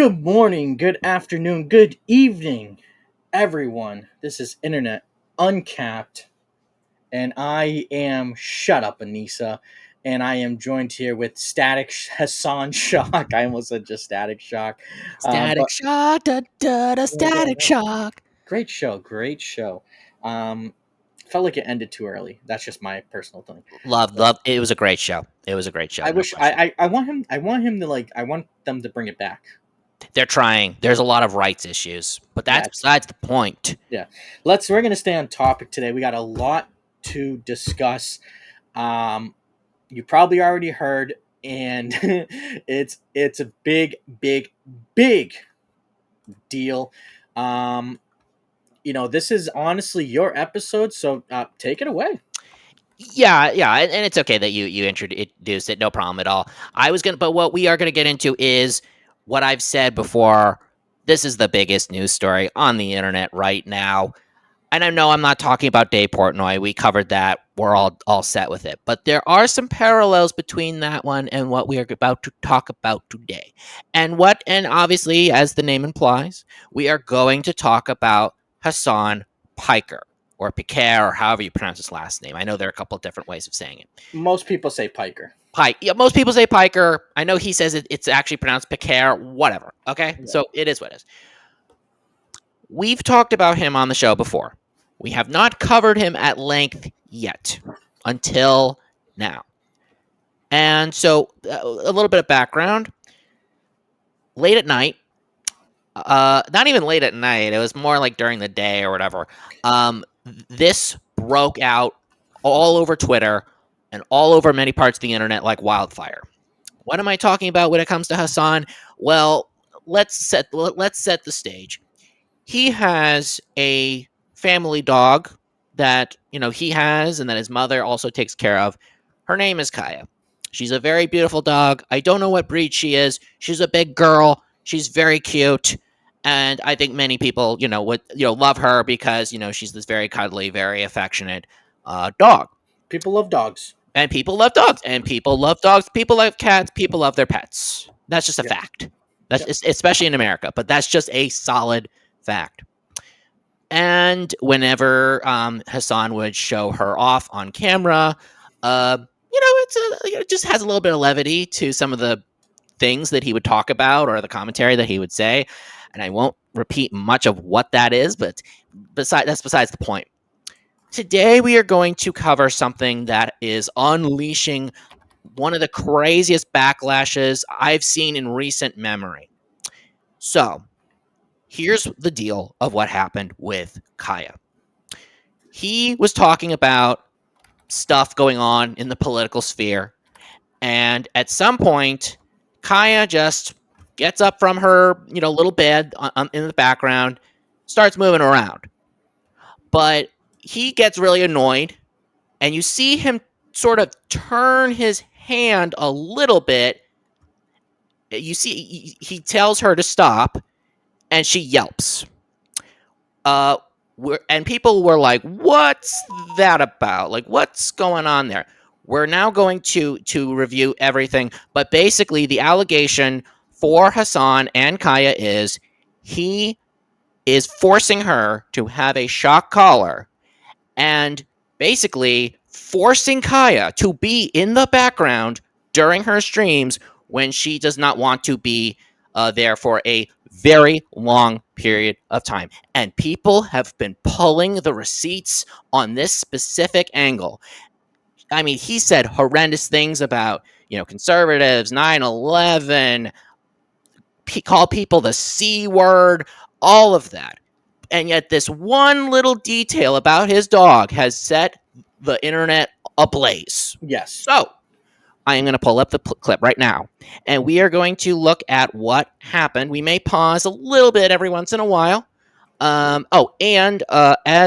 Good morning, good afternoon, good evening, everyone. This is Internet Uncapped, and I am Shut Up, Anissa, and I am joined here with Static Hassan Shock. I almost said just Static Shock, Static but shock, da da da, yeah, static shock. great show, great show. Um, Felt like it ended too early. That's just my personal thing. Love, But love. It was a great show. It was a great show, I no wish question. I want him. I want them to bring it back. They're trying. There's a lot of rights issues, but that's Yeah, besides the point. Yeah. We're gonna stay on topic today. We got a lot to discuss. Um you probably already heard, and it's a big deal. Um this is honestly your episode, so take it away. Yeah, yeah, and it's okay that you introduced it. No problem at all. But what we are gonna get into is what I've said before. This is the biggest news story on the internet right now. And I know I'm not talking about Dave Portnoy. We covered that. We're all set with it. But there are some parallels between that one and what we are about to talk about today. And obviously, as the name implies, we are going to talk about Hasan Piker or Piker or however you pronounce his last name. I know there are a couple of different ways of saying it. Most people say Piker. Pike. Yeah, most people say Piker. I know he says it's actually pronounced Piker. Whatever. Okay, Yeah. so it is what it is. We've talked about him on the show before. We have not covered him at length yet until now. And so, a little bit of background. Late at night, not even late at night, it was more like during the day or whatever. This broke out all over Twitter and all over many parts of the internet like wildfire. What am I talking about when it comes to Hasan? Well, let's set the stage. He has a family dog that he has and that his mother also takes care of. Her name is Kaya. She's a very beautiful dog. I don't know what breed she is. She's a big girl. She's very cute, and I think many people would love her because she's this very cuddly, very affectionate dog. People love dogs. And people love dogs, and people love dogs. People love cats. People love their pets. That's just a Yeah. fact. That's Yeah. especially in America, but that's just a solid fact. And whenever Hasan would show her off on camera, it just has a little bit of levity to some of the things that he would talk about or the commentary that he would say. And I won't repeat much of what that is, but that's besides the point. Today we are going to cover something that is unleashing one of the craziest backlashes I've seen in recent memory. So, here's the deal of what happened with Kaya. He was talking about stuff going on in the political sphere, and at some point, Kaya just gets up from her, little bed in the background, starts moving around. But he gets really annoyed, and you see him sort of turn his hand a little bit. You see, he tells her to stop, and she yelps. And people were like, "What's that about? Like, what's going on there?" We're now going to review everything, but basically, the allegation for Hasan and Kaya is he is forcing her to have a shock collar, and basically forcing Kaya to be in the background during her streams when she does not want to be there for a very long period of time. And people have been pulling the receipts on this specific angle. I mean, he said horrendous things about, conservatives, 9/11, call people the C word, all of that. And yet, this one little detail about his dog has set the internet ablaze. Yes. So, I am going to pull up the clip right now, and we are going to look at what happened. We may pause a little bit every once in a while. As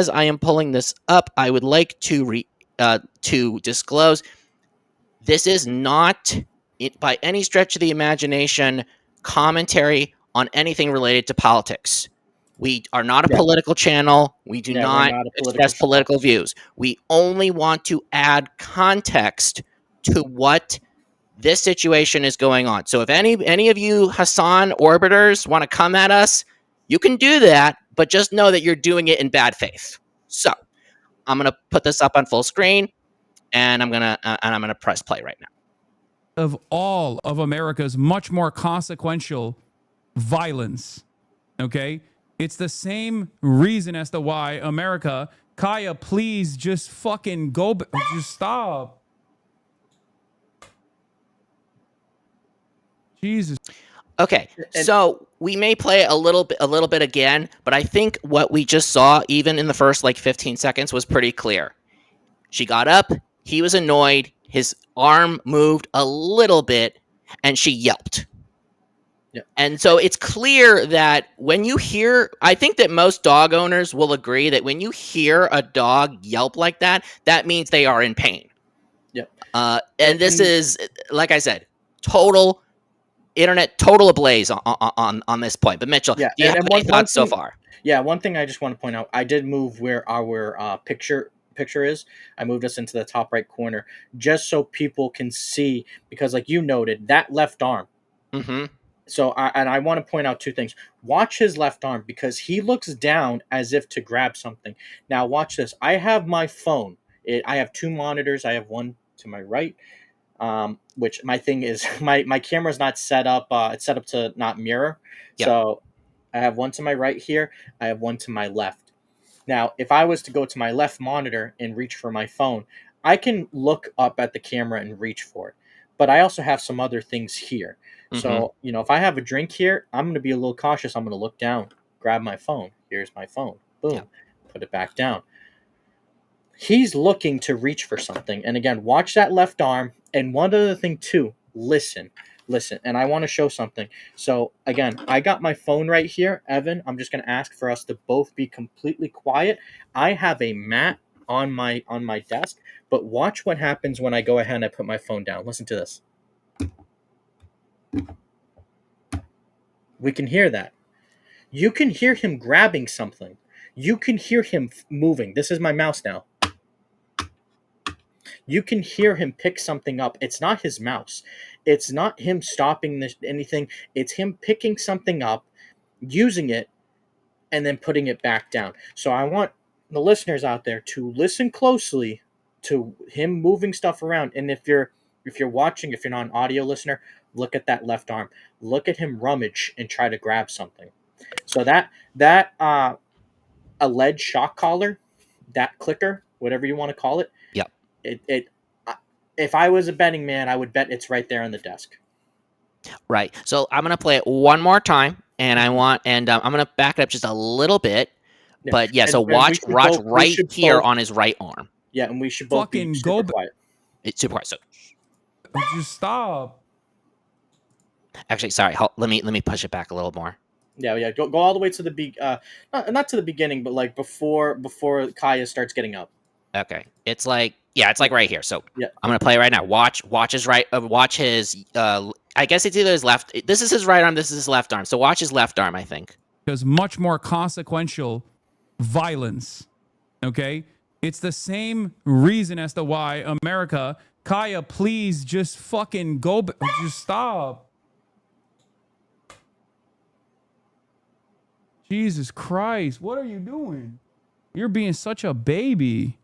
I am pulling this up, I would like to disclose this is not, by any stretch of the imagination, commentary on anything related to politics. We are not a political channel. We do not express political views. We only want to add context to what this situation is going on. So if any of you Hasan orbiters want to come at us, you can do that, but just know that you're doing it in bad faith. So I'm gonna put this up on full screen, and I'm gonna press play right now. Of all of America's much more consequential violence, okay? It's the same reason as to why America, Kaya, please just fucking go, just stop. Jesus. Okay, so we may play a little bit again, but I think what we just saw, even in the first like 15 seconds, was pretty clear. She got up, he was annoyed, his arm moved a little bit, and she yelped. Yeah. And so it's clear that when you hear, I think that most dog owners will agree that when you hear a dog yelp like that, that means they are in pain. Yep. And this is, like I said, total ablaze on this point. But Mitchell, Yeah, do you have any thoughts so far? Yeah, one thing I just want to point out, I did move where our picture is. I moved us into the top right corner just so people can see, because like you noted, that left arm. Mm-hmm. So I want to point out two things. Watch his left arm, because he looks down as if to grab something. Now watch this. I have my phone. I have two monitors. I have one to my right, which my thing is my camera's not set up. It's set up to not mirror. Yep. So I have one to my right here. I have one to my left. Now, if I was to go to my left monitor and reach for my phone, I can look up at the camera and reach for it. But I also have some other things here. Mm-hmm. So, if I have a drink here, I'm going to be a little cautious. I'm going to look down, grab my phone. Here's my phone. Boom. Yep. Put it back down. He's looking to reach for something. And again, watch that left arm. And one other thing too, listen. And I want to show something. So again, I got my phone right here. Evan, I'm just going to ask for us to both be completely quiet. I have a mat on my desk, but watch what happens when I go ahead and I put my phone down. Listen to this. We can hear that. You can hear him grabbing something. You can hear him moving. This is my mouse now. You can hear him pick something up. It's not his mouse. It's not him stopping anything. It's him picking something up, using it, and then putting it back down. So I want the listeners out there to listen closely to him moving stuff around. And if you're watching, if you're not an audio listener, look at that left arm. Look at him rummage and try to grab something. So that a lead shock collar, that clicker, whatever you want to call it. Yep. If I was a betting man, I would bet it's right there on the desk. Right. So I'm gonna play it one more time, and I'm gonna back it up just a little bit. Yeah. But yeah, so watch right here on his right arm. Yeah, and we should both be super quiet. It's super quiet. So just stop. Actually, sorry. Let me push it back a little more. Yeah. Go all the way to the not to the beginning, but like before Kaya starts getting up. Okay. It's like right here. So yeah. I'm gonna play it right now. Watch his right. Watch his. I guess it's either his left. This is his right arm. This is his left arm. So watch his left arm. I think. Because much more consequential violence. Okay. It's the same reason as to why America, Kaya, please just fucking go. Just stop. Jesus Christ. What are you doing? You're being such a baby.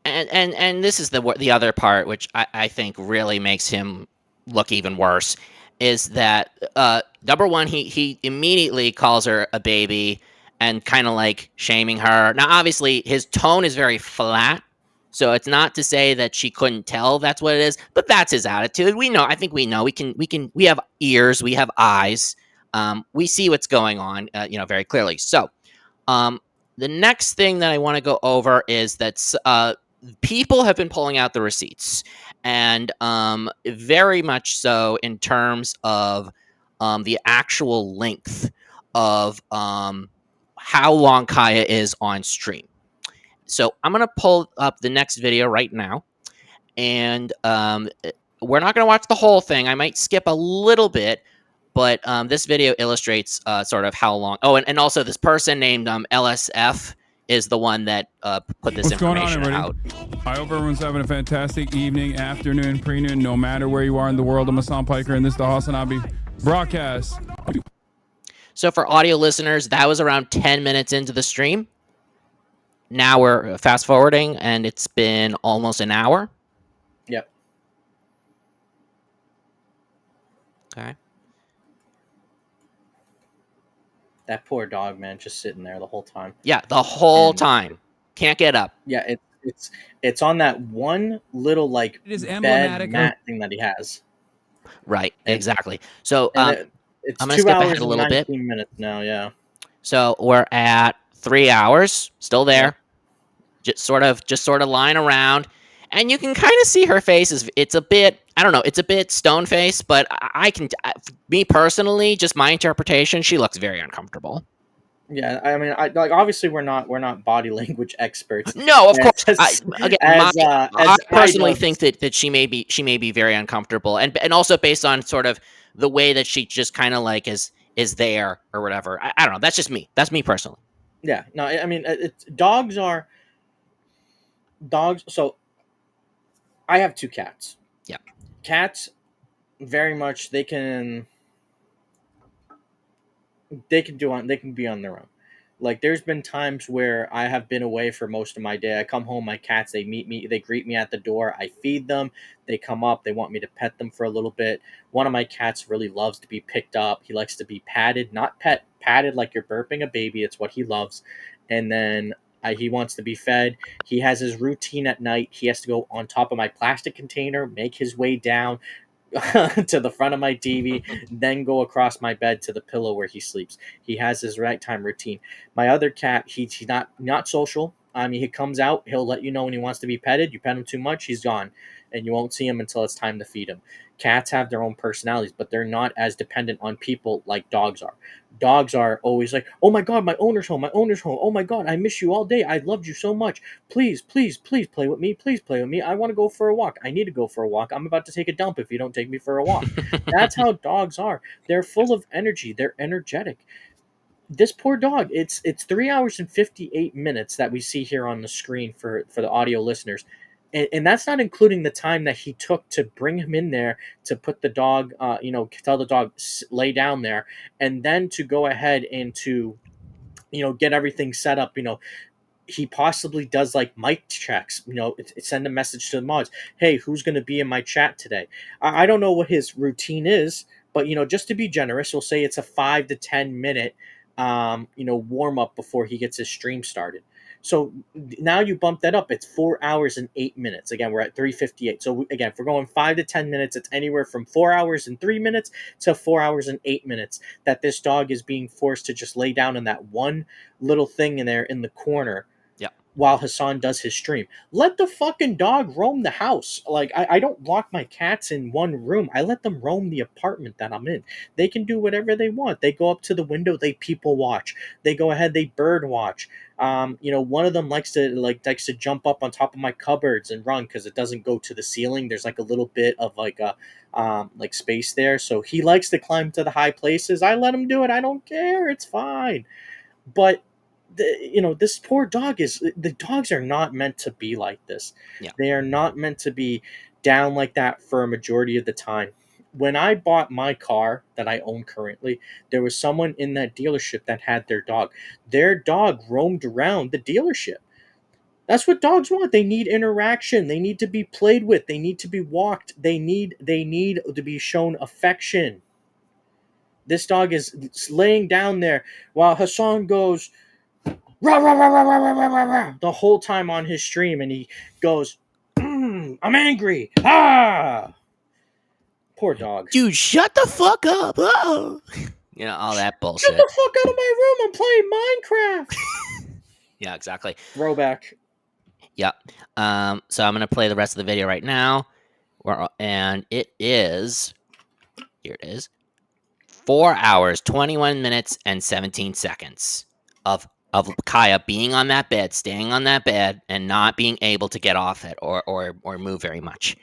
And this is the other part, which I think really makes him look even worse, is that number one, he immediately calls her a baby and kind of like shaming her. Now, obviously, his tone is very flat, so it's not to say that she couldn't tell that's what it is, but that's his attitude. We know. I think we know. We have ears. We have eyes. We see what's going on. Very clearly. So, the next thing that I want to go over is that people have been pulling out the receipts, and very much so in terms of the actual length of how long Kaya is on stream. So I'm going to pull up the next video right now, and we're not going to watch the whole thing. I might skip a little bit, but this video illustrates sort of how long. Oh, and also this person named LSF, is the one that put this What's going on, information everybody? out. I hope everyone's having a fantastic evening, afternoon, pre-noon, no matter where you are in the world. I'm Hasan Piker, and this is the Hasan broadcast. So for audio listeners, that was around 10 minutes into the stream. Now we're fast forwarding, and it's been almost an hour. Yep. Okay. That poor dog, man, just sitting there the whole time. Yeah, the whole And- time. Can't get up. Yeah, it's on that one little like It is bed emblematic of- mat thing that he has. Right, And- exactly. So It's I'm gonna 2 skip hours ahead a and little bit. 19 minutes now. Yeah. So we're at 3 hours, still there. Yeah. Just sort of lying around, and you can kind of see her face is it's a bit, I don't know, it's a bit stone faced, but me personally, just my interpretation, she looks very uncomfortable. Yeah, I mean, like obviously we're not body language experts. No, of course. I I personally think that she may be very uncomfortable, and also based on sort of the way that she just kind of like is there or whatever. I don't know. That's just me. That's me personally. Yeah, no, I mean, dogs. So I have 2 cats. Yeah. Cats, very much they can be on their own. Like there's been times where I have been away for most of my day. I come home, my cats, they meet me, they greet me at the door. I feed them. They come up, they want me to pet them for a little bit. One of my cats really loves to be picked up. He likes to be patted, not patted like you're burping a baby. It's what he loves. And then he wants to be fed. He has his routine at night. He has to go on top of my plastic container, make his way down to the front of my TV, then go across my bed to the pillow where he sleeps. He has his nighttime routine. My other cat, he's not social. I mean, he comes out, he'll let you know when he wants to be petted. You pet him too much, he's gone, and you won't see him until it's time to feed him. Cats have their own personalities, but they're not as dependent on people like dogs are. Dogs are always like, oh my God, my owner's home, oh my God, I miss you all day, I loved you so much, please play with me, I want to go for a walk, I need to go for a walk, I'm about to take a dump if you don't take me for a walk. That's how dogs are. They're full of energy, they're energetic. This poor dog, it's 3 hours and 58 minutes that we see here on the screen for the audio listeners, and that's not including the time that he took to bring him in there, to put the dog, tell the dog lay down there, and then to go ahead and to get everything set up. He possibly does like mic checks, send a message to the mods, hey, who's going to be in my chat today. I don't know what his routine is, but just to be generous, we'll say it's a 5 to 10 minute warm up before he gets his stream started. So now you bump that up, it's 4 hours and 8 minutes. Again, we're at 3:58. So again, if we're going 5 to 10 minutes, it's anywhere from 4 hours and 3 minutes to 4 hours and 8 minutes that this dog is being forced to just lay down in that one little thing in there in the corner. Yeah. While Hasan does his stream. Let the fucking dog roam the house. Like, I don't lock my cats in one room. I let them roam the apartment that I'm in. They can do whatever they want. They go up to the window, they people watch. They go ahead, they bird watch. One of them likes to jump up on top of my cupboards and run because it doesn't go to the ceiling. There's like a little bit of like a space there. So he likes to climb to the high places. I let him do it. I don't care. It's fine. But this poor dog the dogs are not meant to be like this. Yeah. They are not meant to be down like that for a majority of the time. When I bought my car that I own currently, there was someone in that dealership that had their dog. Their dog roamed around the dealership. That's what dogs want. They need interaction. They need to be played with. They need to be walked. They need to be shown affection. This dog is laying down there while Hasan goes rah, rah, rah, rah, rah, rah, rah, rah, rah, the whole time on his stream, and he goes, I'm angry. Poor dog. Dude, shut the fuck up. Oh. All that bullshit. Get the fuck out of my room. I'm playing Minecraft. Yeah, exactly. Throwback. Yeah. So I'm gonna play the rest of the video right now, and it is, here it is, 4 hours, 21 minutes, and 17 seconds of Kaya being on that bed, staying on that bed, and not being able to get off it or move very much.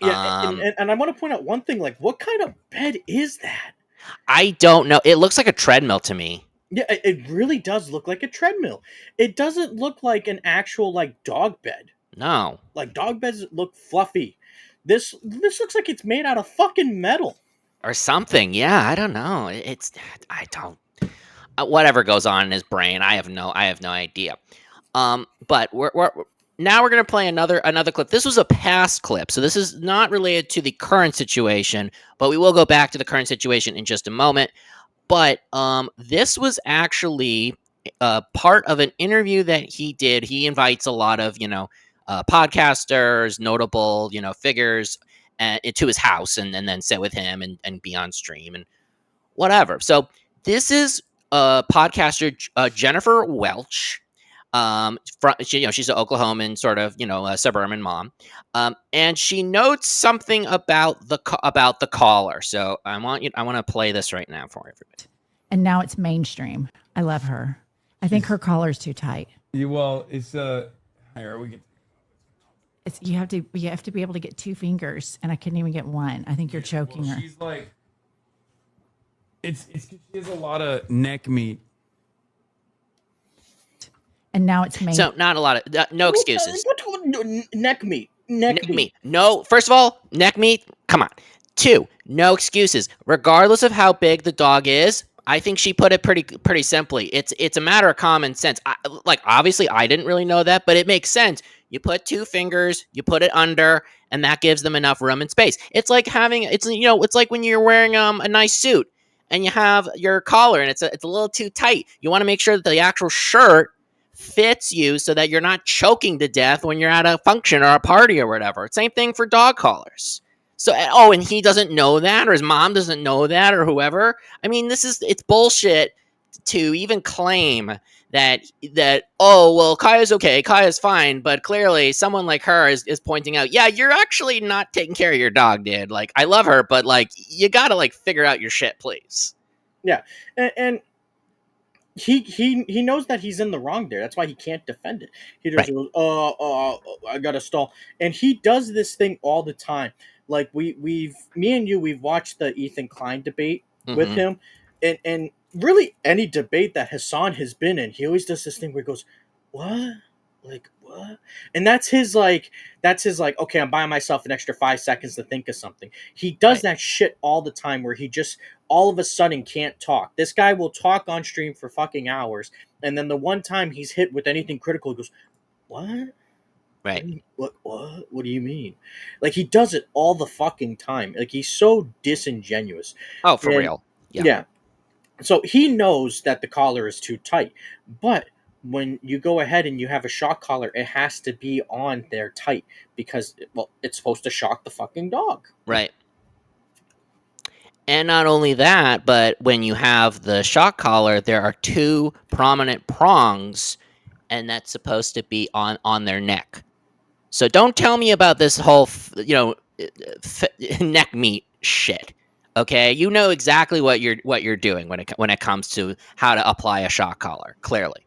Yeah, and I want to point out one thing. Like, what kind of bed is that? I don't know. It looks like a treadmill to me. Yeah, it really does look like a treadmill. It doesn't look like an actual like dog bed. No. Like dog beds look fluffy. This looks like it's made out of fucking metal. Or something. Yeah, I don't know. It's I don't whatever goes on in his brain. I have no idea. But we're now we're gonna play another clip. This was a past clip, so this is not related to the current situation, but we will go back to the current situation in just a moment. But this was actually part of an interview that he did. He invites a lot of podcasters, notable figures to his house, and then sit with him and be on stream and whatever. So this is podcaster Jennifer Welch. She's an Oklahoman sort of, a suburban mom, and she notes something about the caller. So I want to play this right now for everybody. And now it's mainstream. I love her. I think her collar's too tight. Well, it's here we get. It's you have to be able to get 2 fingers, and I couldn't even get one. I think you're choking her. She's like, it's 'cause she has a lot of neck meat. And now it's So not a lot of no excuses. Neck meat. Neck meat. No, first of all, neck meat. Come on. 2, no excuses. Regardless of how big the dog is, I think she put it pretty simply. It's a matter of common sense. Obviously, I didn't really know that, but it makes sense. You put 2 fingers, you put it under, and that gives them enough room and space. It's like it's like when you're wearing a nice suit and you have your collar and it's a little too tight. You want to make sure that the actual shirt fits you so that you're not choking to death when you're at a function or a party or whatever. Same thing for dog collars. So, and he doesn't know that, or his mom doesn't know that, or whoever. I mean, it's bullshit to even claim that oh well, Kaya's okay, Kaya's fine, but clearly someone like her is pointing out, yeah, you're actually not taking care of your dog, dude. Like, I love her, but like, you gotta like figure out your shit, please. Yeah, and he knows that he's in the wrong there. That's why he can't defend it. He just Right. goes, I gotta stall, and he does this thing all the time. Like me and you, we've watched the Ethan Klein debate with Mm-hmm. him, and really any debate that Hasan has been in, he always does this thing where he goes, what, like what, and that's his like, okay, I'm buying myself an extra 5 seconds to think of something. He does Right. that shit all the time where he just all of a sudden can't talk. This guy will talk on stream for fucking hours, and then the one time he's hit with anything critical, he goes, "What? Right. What do you mean?" Like he does it all the fucking time. Like he's so disingenuous. Oh, for And real. Yeah. yeah, so he knows that the collar is too tight, but when you go ahead and you have a shock collar, it has to be on there tight because well, it's supposed to shock the fucking dog. Right. And not only that, but when you have the shock collar, there are 2 prominent prongs, and that's supposed to be on their neck. So don't tell me about this whole neck meat shit. Okay, you know exactly what you're doing when it comes to how to apply a shock collar. Clearly.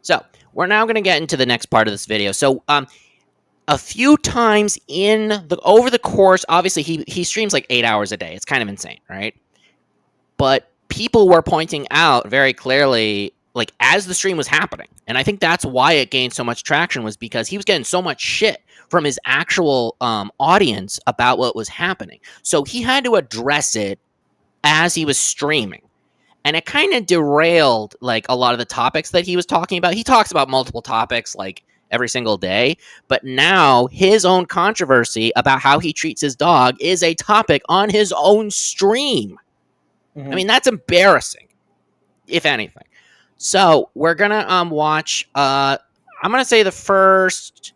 So we're now going to get into the next part of this video. So a few times over the course, obviously he streams like 8 hours a day. It's kind of insane, right? But people were pointing out very clearly, like as the stream was happening, and I think that's why it gained so much traction, was because he was getting so much shit from his actual audience about what was happening. So he had to address it as he was streaming. And it kind of derailed like a lot of the topics that he was talking about. He talks about multiple topics like every single day, but now his own controversy about how he treats his dog is a topic on his own stream. Mhm. I mean, that's embarrassing, if anything. So we're gonna watch. I'm gonna say the first.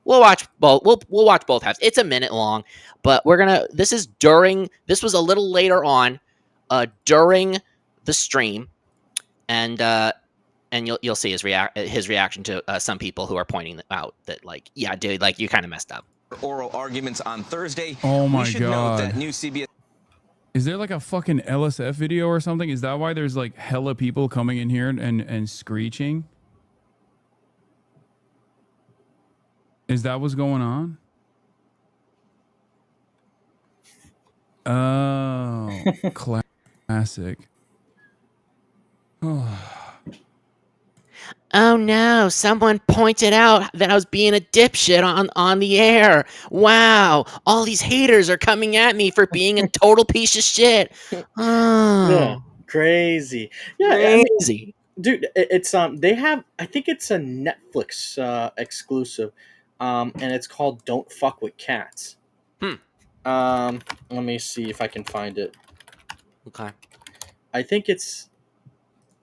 We'll watch both. We'll watch both halves. It's a minute long, but we're gonna. This is during. This was a little later on, during the stream, and you'll see his reaction to some people who are pointing out that like, yeah, dude, like you kind of messed up. Oral arguments on Thursday. Oh my we should God. note that new CBS. Is there like a fucking LSF video or something? Is that why there's like hella people coming in here and screeching? Is that what's going on? Oh, classic. Oh no, someone pointed out that I was being a dipshit on the air. Wow, all these haters are coming at me for being a total piece of shit. Yeah, Oh, crazy. Yeah, I mean, crazy. dude, it's they have, I think it's a Netflix exclusive, and it's called "Don't Fuck with Cats." Hmm. Let me see if I can find it. Okay. I think it's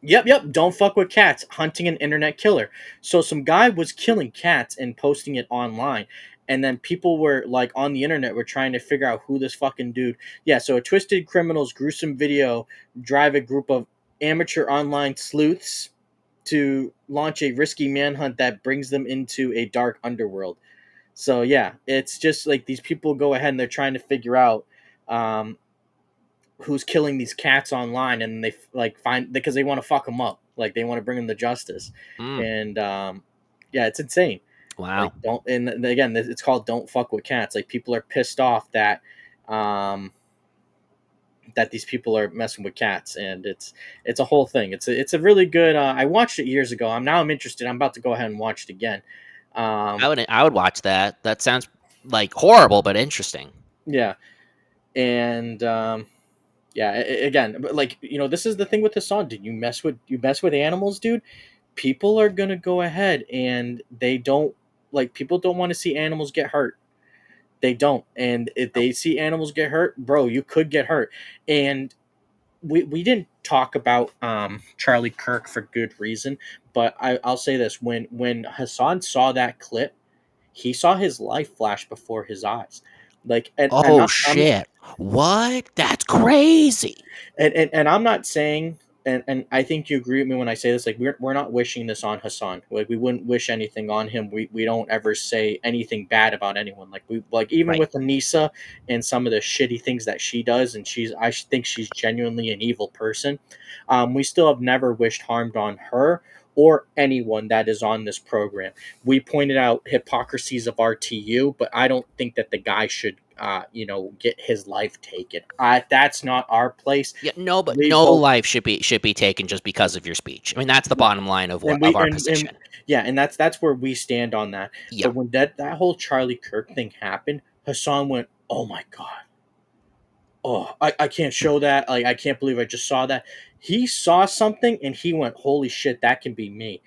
yep. Don't fuck with cats. Hunting an internet killer. So some guy was killing cats and posting it online, and then people were like on the internet were trying to figure out who this fucking dude. Yeah. So a twisted criminal's gruesome video drive a group of amateur online sleuths to launch a risky manhunt that brings them into a dark underworld. So yeah, it's just like these people go ahead and they're trying to figure out um, who's killing these cats online, and they like find because they want to fuck them up, like they want to bring them to justice, Hmm. and yeah, it's insane. Like Wow. don't, and again, it's called "Don't Fuck with Cats." Like people are pissed off um, that these people are messing with cats, and it's a whole thing. It's a really good. I watched it years ago. I'm interested. I'm about to go ahead and watch it again. Um, I would watch that. That sounds like horrible but interesting. yeah, and yeah, again, but like this is the thing with the song. Did you mess with animals, dude? People are gonna go ahead and they don't like people don't want to see animals get hurt. They don't, and if Nope. they see animals get hurt, bro, you could get hurt. And we didn't talk about Charlie Kirk for good reason, but I'll say this: when Hassan saw that clip, he saw his life flash before his eyes. Like, and Oh I'm shit. What? That's crazy. and I'm not saying, and I think you agree with me when I say this, like we're not wishing this on Hassan. Like we wouldn't wish anything on him. We don't ever say anything bad about anyone. Like we like even Right. with Anissa and some of the shitty things that she does, and think she's genuinely an evil person. We still have never wished harmed on her or anyone that is on this program. We pointed out hypocrisies of RTU, but I don't think that the guy should get his life taken. That's not our place. Yeah, no, but We no both life should be taken just because of your speech. I mean, that's the yeah, bottom line of and what of we our and position. yeah, and that's where we stand on that. Yeah. But when that whole Charlie Kirk thing happened, Hassan went, "Oh my god, oh, I can't show that. Like I can't believe I just saw that." He saw something and he went, "Holy shit, that can be me."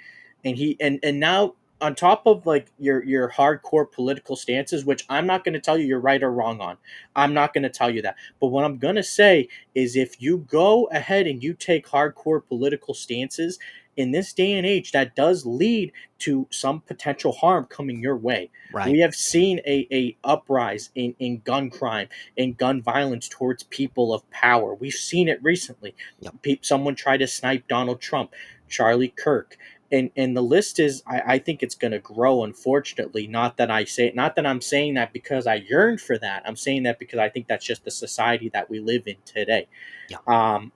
And and now on top of like your hardcore political stances, which I'm not going to tell you you're right or wrong on. I'm not going to tell you that. But what I'm going to say is if you go ahead and you take hardcore political stances in this day and age, that does lead to some potential harm coming your way. Right. We have seen a uprise in gun crime and gun violence towards people of power. We've seen it recently. Yep. Someone tried to snipe Donald Trump, Charlie Kirk, and the list is. I think it's going to grow. Unfortunately, not that I'm saying that because I yearn for that. I'm saying that because I think that's just the society that we live in today. Yeah. Um,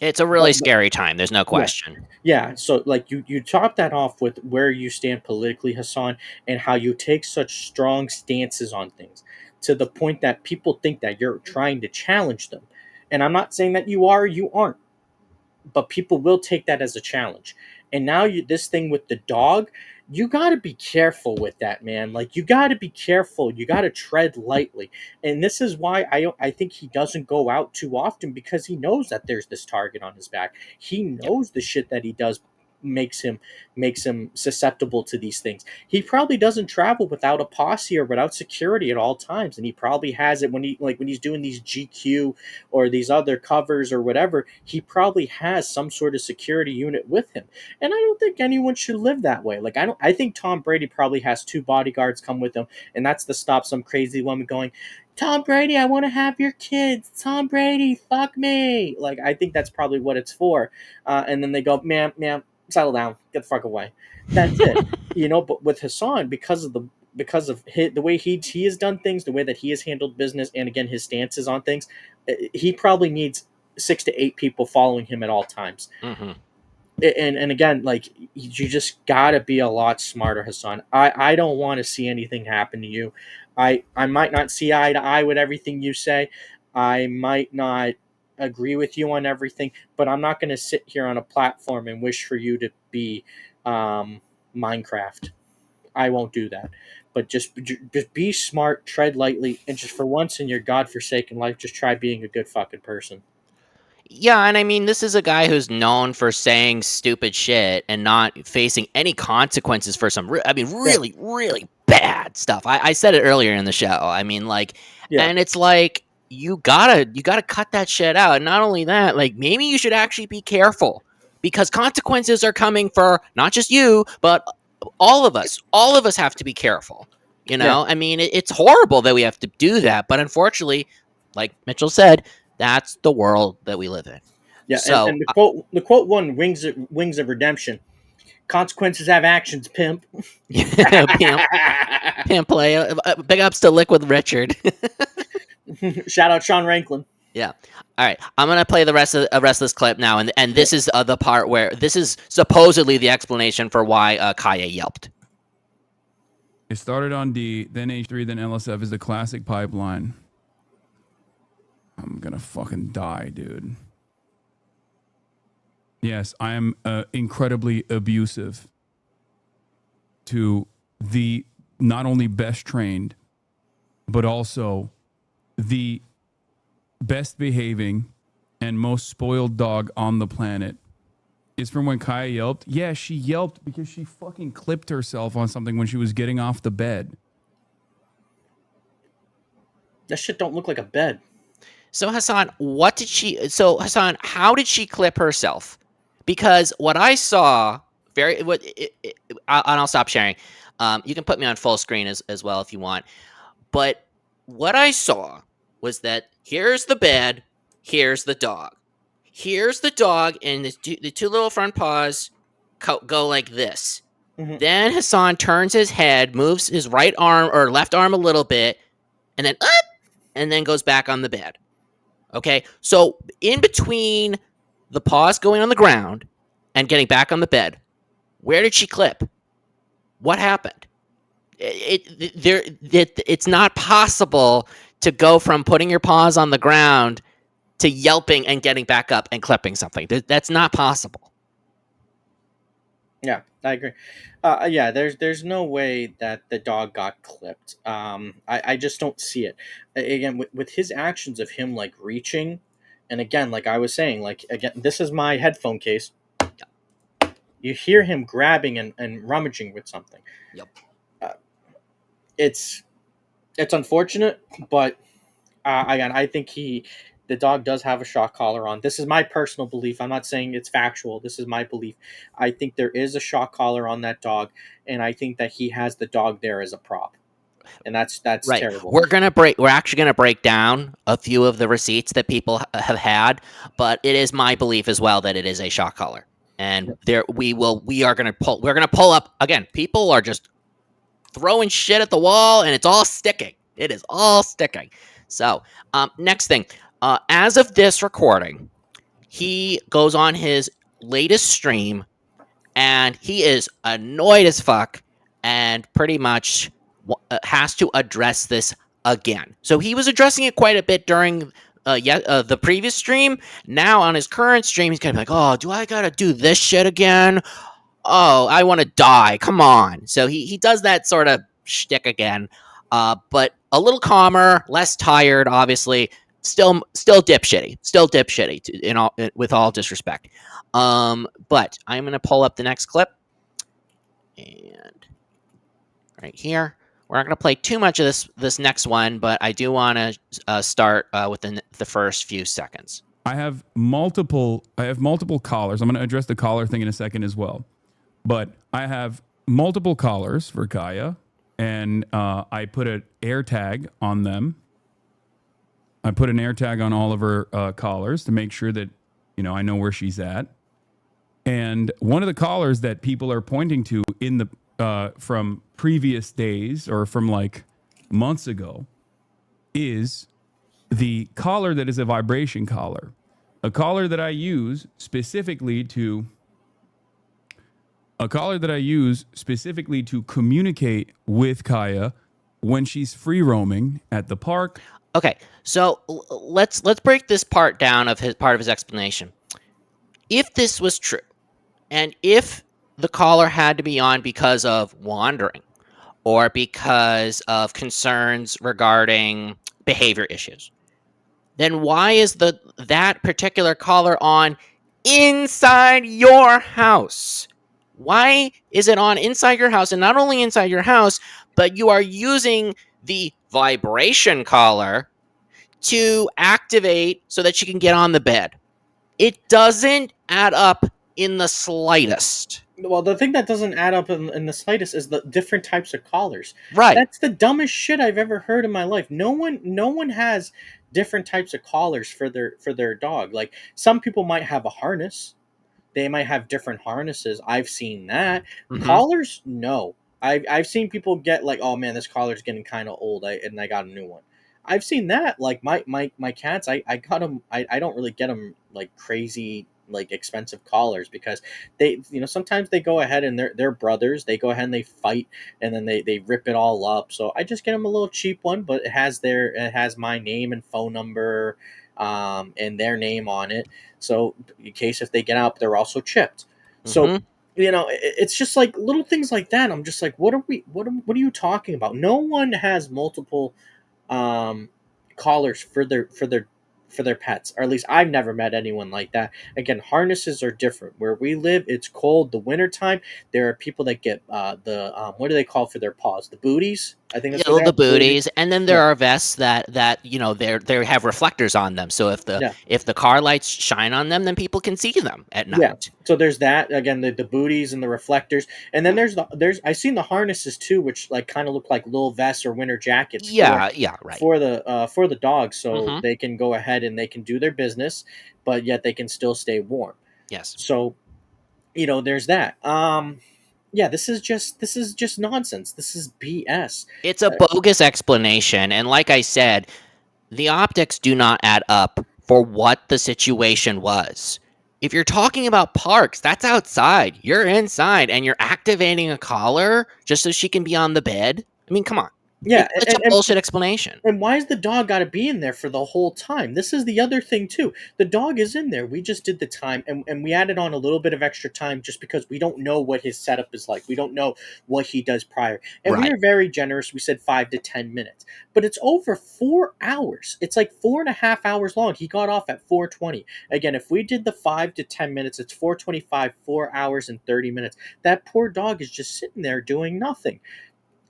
It's a really but scary time. There's no yeah, question. yeah. So like you top that off with where you stand politically, Hassan, and how you take such strong stances on things to the point that people think that you're trying to challenge them. And I'm not saying that you are, or you aren't, but people will take that as a challenge. And now this thing with the dog, you got to be careful with that, man. Like you got to be careful. You got to tread lightly. And this is why I think he doesn't go out too often because he knows that there's this target on his back. He Yep. knows the shit that he does makes him susceptible to these things. He probably doesn't travel without a posse or without security at all times, and he probably has it when he's doing these GQ or these other covers or whatever. He probably has some sort of security unit with him, and I don't think anyone should live that way. Like I think Tom Brady probably has two bodyguards come with him, and that's to stop some crazy woman going, Tom Brady, I want to have your kids. Tom Brady, fuck me. Like I think that's probably what it's for. And then they go, ma'am, settle down, get the fuck away. That's it. But with Hassan, the way he has done things, the way that he has handled business, and again his stances on things, he probably needs 6 to 8 people following him at all times. Hmm. And again, like you just gotta be a lot smarter, Hassan. I don't want to see anything happen to you. I might not see eye to eye with everything you say. I might not agree with you on everything, but I'm not going to sit here on a platform and wish for you to be Minecraft. I won't do that. But just be smart, tread lightly, and just for once in your godforsaken life, just try being a good fucking person. Yeah, and I mean, this is a guy who's known for saying stupid shit and not facing any consequences for some, Yeah, really, really bad stuff. I said it earlier in the show. I mean, like, yeah, and it's like you gotta cut that shit out. And not only that, like, maybe you should actually be careful because consequences are coming for not just you, but all of us. All of us have to be careful. yeah, I mean, it's horrible that we have to do that, but unfortunately, like Mitchell said, that's the world that we live in. yeah. So, And the quote one, wings of redemption. Consequences have actions, pimp. pimp, pimp play. Big ups to Liquid Richard. Shout out Sean Ranklin. Yeah. All right. I'm gonna play the rest of this clip now, and this is the part where this is supposedly the explanation for why Kaya yelped. It started on D, then H3, then LSF is the classic pipeline. I'm gonna fucking die, dude. Yes, I am incredibly abusive to the not only best trained, but also the best behaving and most spoiled dog on the planet. Is from when Kaya yelped. Yeah, she yelped because she fucking clipped herself on something when she was getting off the bed. That shit don't look like a bed. So Hassan, how did she clip herself? Because what I saw, and I'll stop sharing. You can put me on full screen as well if you want. But what I saw was that here's the bed, here's the dog. Here's the dog, and the two little front paws go like this. Mhm. Then Hassan turns his head, moves his right arm or left arm a little bit, and then up, and then goes back on the bed. Okay, so in between the paws going on the ground and getting back on the bed, where did she clip? What happened? It's not possible to go from putting your paws on the ground to yelping and getting back up and clipping something. That's not possible. Yeah, I agree. Yeah, there's no way that the dog got clipped. I just don't see it. Again, with his actions of him like reaching, and again, like I was saying, like again, this is my headphone case. You hear him grabbing and rummaging with something. Yep. Uh, it's it's unfortunate, but again, I think the dog does have a shock collar on. This is my personal belief. I'm not saying it's factual. This is my belief. I think there is a shock collar on that dog, and I think that he has the dog there as a prop, and that's Right. terrible. We're actually gonna break down a few of the receipts that people have had, but it is my belief as well that it is a shock collar. And we're gonna pull up again. People are just throwing shit at the wall, and it's all sticking. It is all sticking. So, next thing, as of this recording, he goes on his latest stream, and he is annoyed as fuck, and pretty much has to address this again. So he was addressing it quite a bit during the previous stream. Now on his current stream, he's gonna be like, "Oh, do I gotta do this shit again? Oh, I want to die. Come on." So he does that sort of shtick again, but a little calmer, less tired. Obviously, still dipshitty, with all disrespect. But I'm gonna pull up the next clip, and right here. We're not going to play too much of this next one, but I do want to start within the first few seconds. I have multiple collars. I'm going to address the collar thing in a second as well. But I have multiple collars for Kaya, and I put an air tag on them. I put an air tag on all of her collars to make sure that I know where she's at. And one of the collars that people are pointing to in the from previous days or from like months ago is the collar that is a vibration collar, a collar that I use specifically to communicate with Kaya when she's free roaming at the park. Okay, so let's break this part down of his explanation. If this was true, and if the collar had to be on because of wandering or because of concerns regarding behavior issues, then why is that particular collar on inside your house? Why is it on inside your house, and not only inside your house, but you are using the vibration collar to activate so that she can get on the bed? It doesn't add up in the slightest. Well, the thing that doesn't add up in the slightest is the different types of collars. Right. That's the dumbest shit I've ever heard in my life. No one has different types of collars for their dog. Like some people might have a harness. They might have different harnesses. I've seen that. Mm-hmm. Collars, no. I've seen people get like, oh man, this collar's getting kind of old, and I got a new one. I've seen that. Like my cats, I got them. I don't really get them like crazy like expensive collars because they sometimes they go ahead and they're brothers. They go ahead and they fight and then they rip it all up. So I just get them a little cheap one, but it has my name and phone number, and their name on it. So in case if they get out, they're also chipped. So Mm-hmm. it's just like little things like that. I'm just like, what are you talking about? No one has multiple um, collars for their pets, or at least I've never met anyone like that. Again, harnesses are different. Where we live, it's cold. The wintertime, there are people that get the what do they call for their paws? The booties. I think Yeah, that's what they the have. The booties. booties, and then Yeah, there are vests that they have reflectors on them. So yeah. if the car lights shine on them, then people can see them at Yeah. night. So there's that again, the booties and the reflectors, and then there's I've seen the harnesses too, which like kind of look like little vests or winter jackets Yeah, yeah, right. for the dogs, so Mm-hmm. they can go ahead and they can do their business, but yet they can still stay warm. Yes. So there's that. Yeah, this is just nonsense. This is BS. It's a bogus explanation, and like I said, the optics do not add up for what the situation was. If you're talking about parks, that's outside. You're inside and you're activating a collar just so she can be on the bed. I mean, come on. Yeah, It's such a bullshit explanation. and why is the dog got to be in there for the whole time? This is the other thing too. The dog is in there. We just did the time, and we added on a little bit of extra time just because we don't know what his setup is like. We don't know what he does prior, and we Right. are very generous. We said 5 to 10 minutes, but it's over 4 hours. It's like 4.5 hours long. He got off at 4:20. Again, if we did the 5 to 10 minutes, it's 4:25, 4 hours and 30 minutes. That poor dog is just sitting there doing nothing.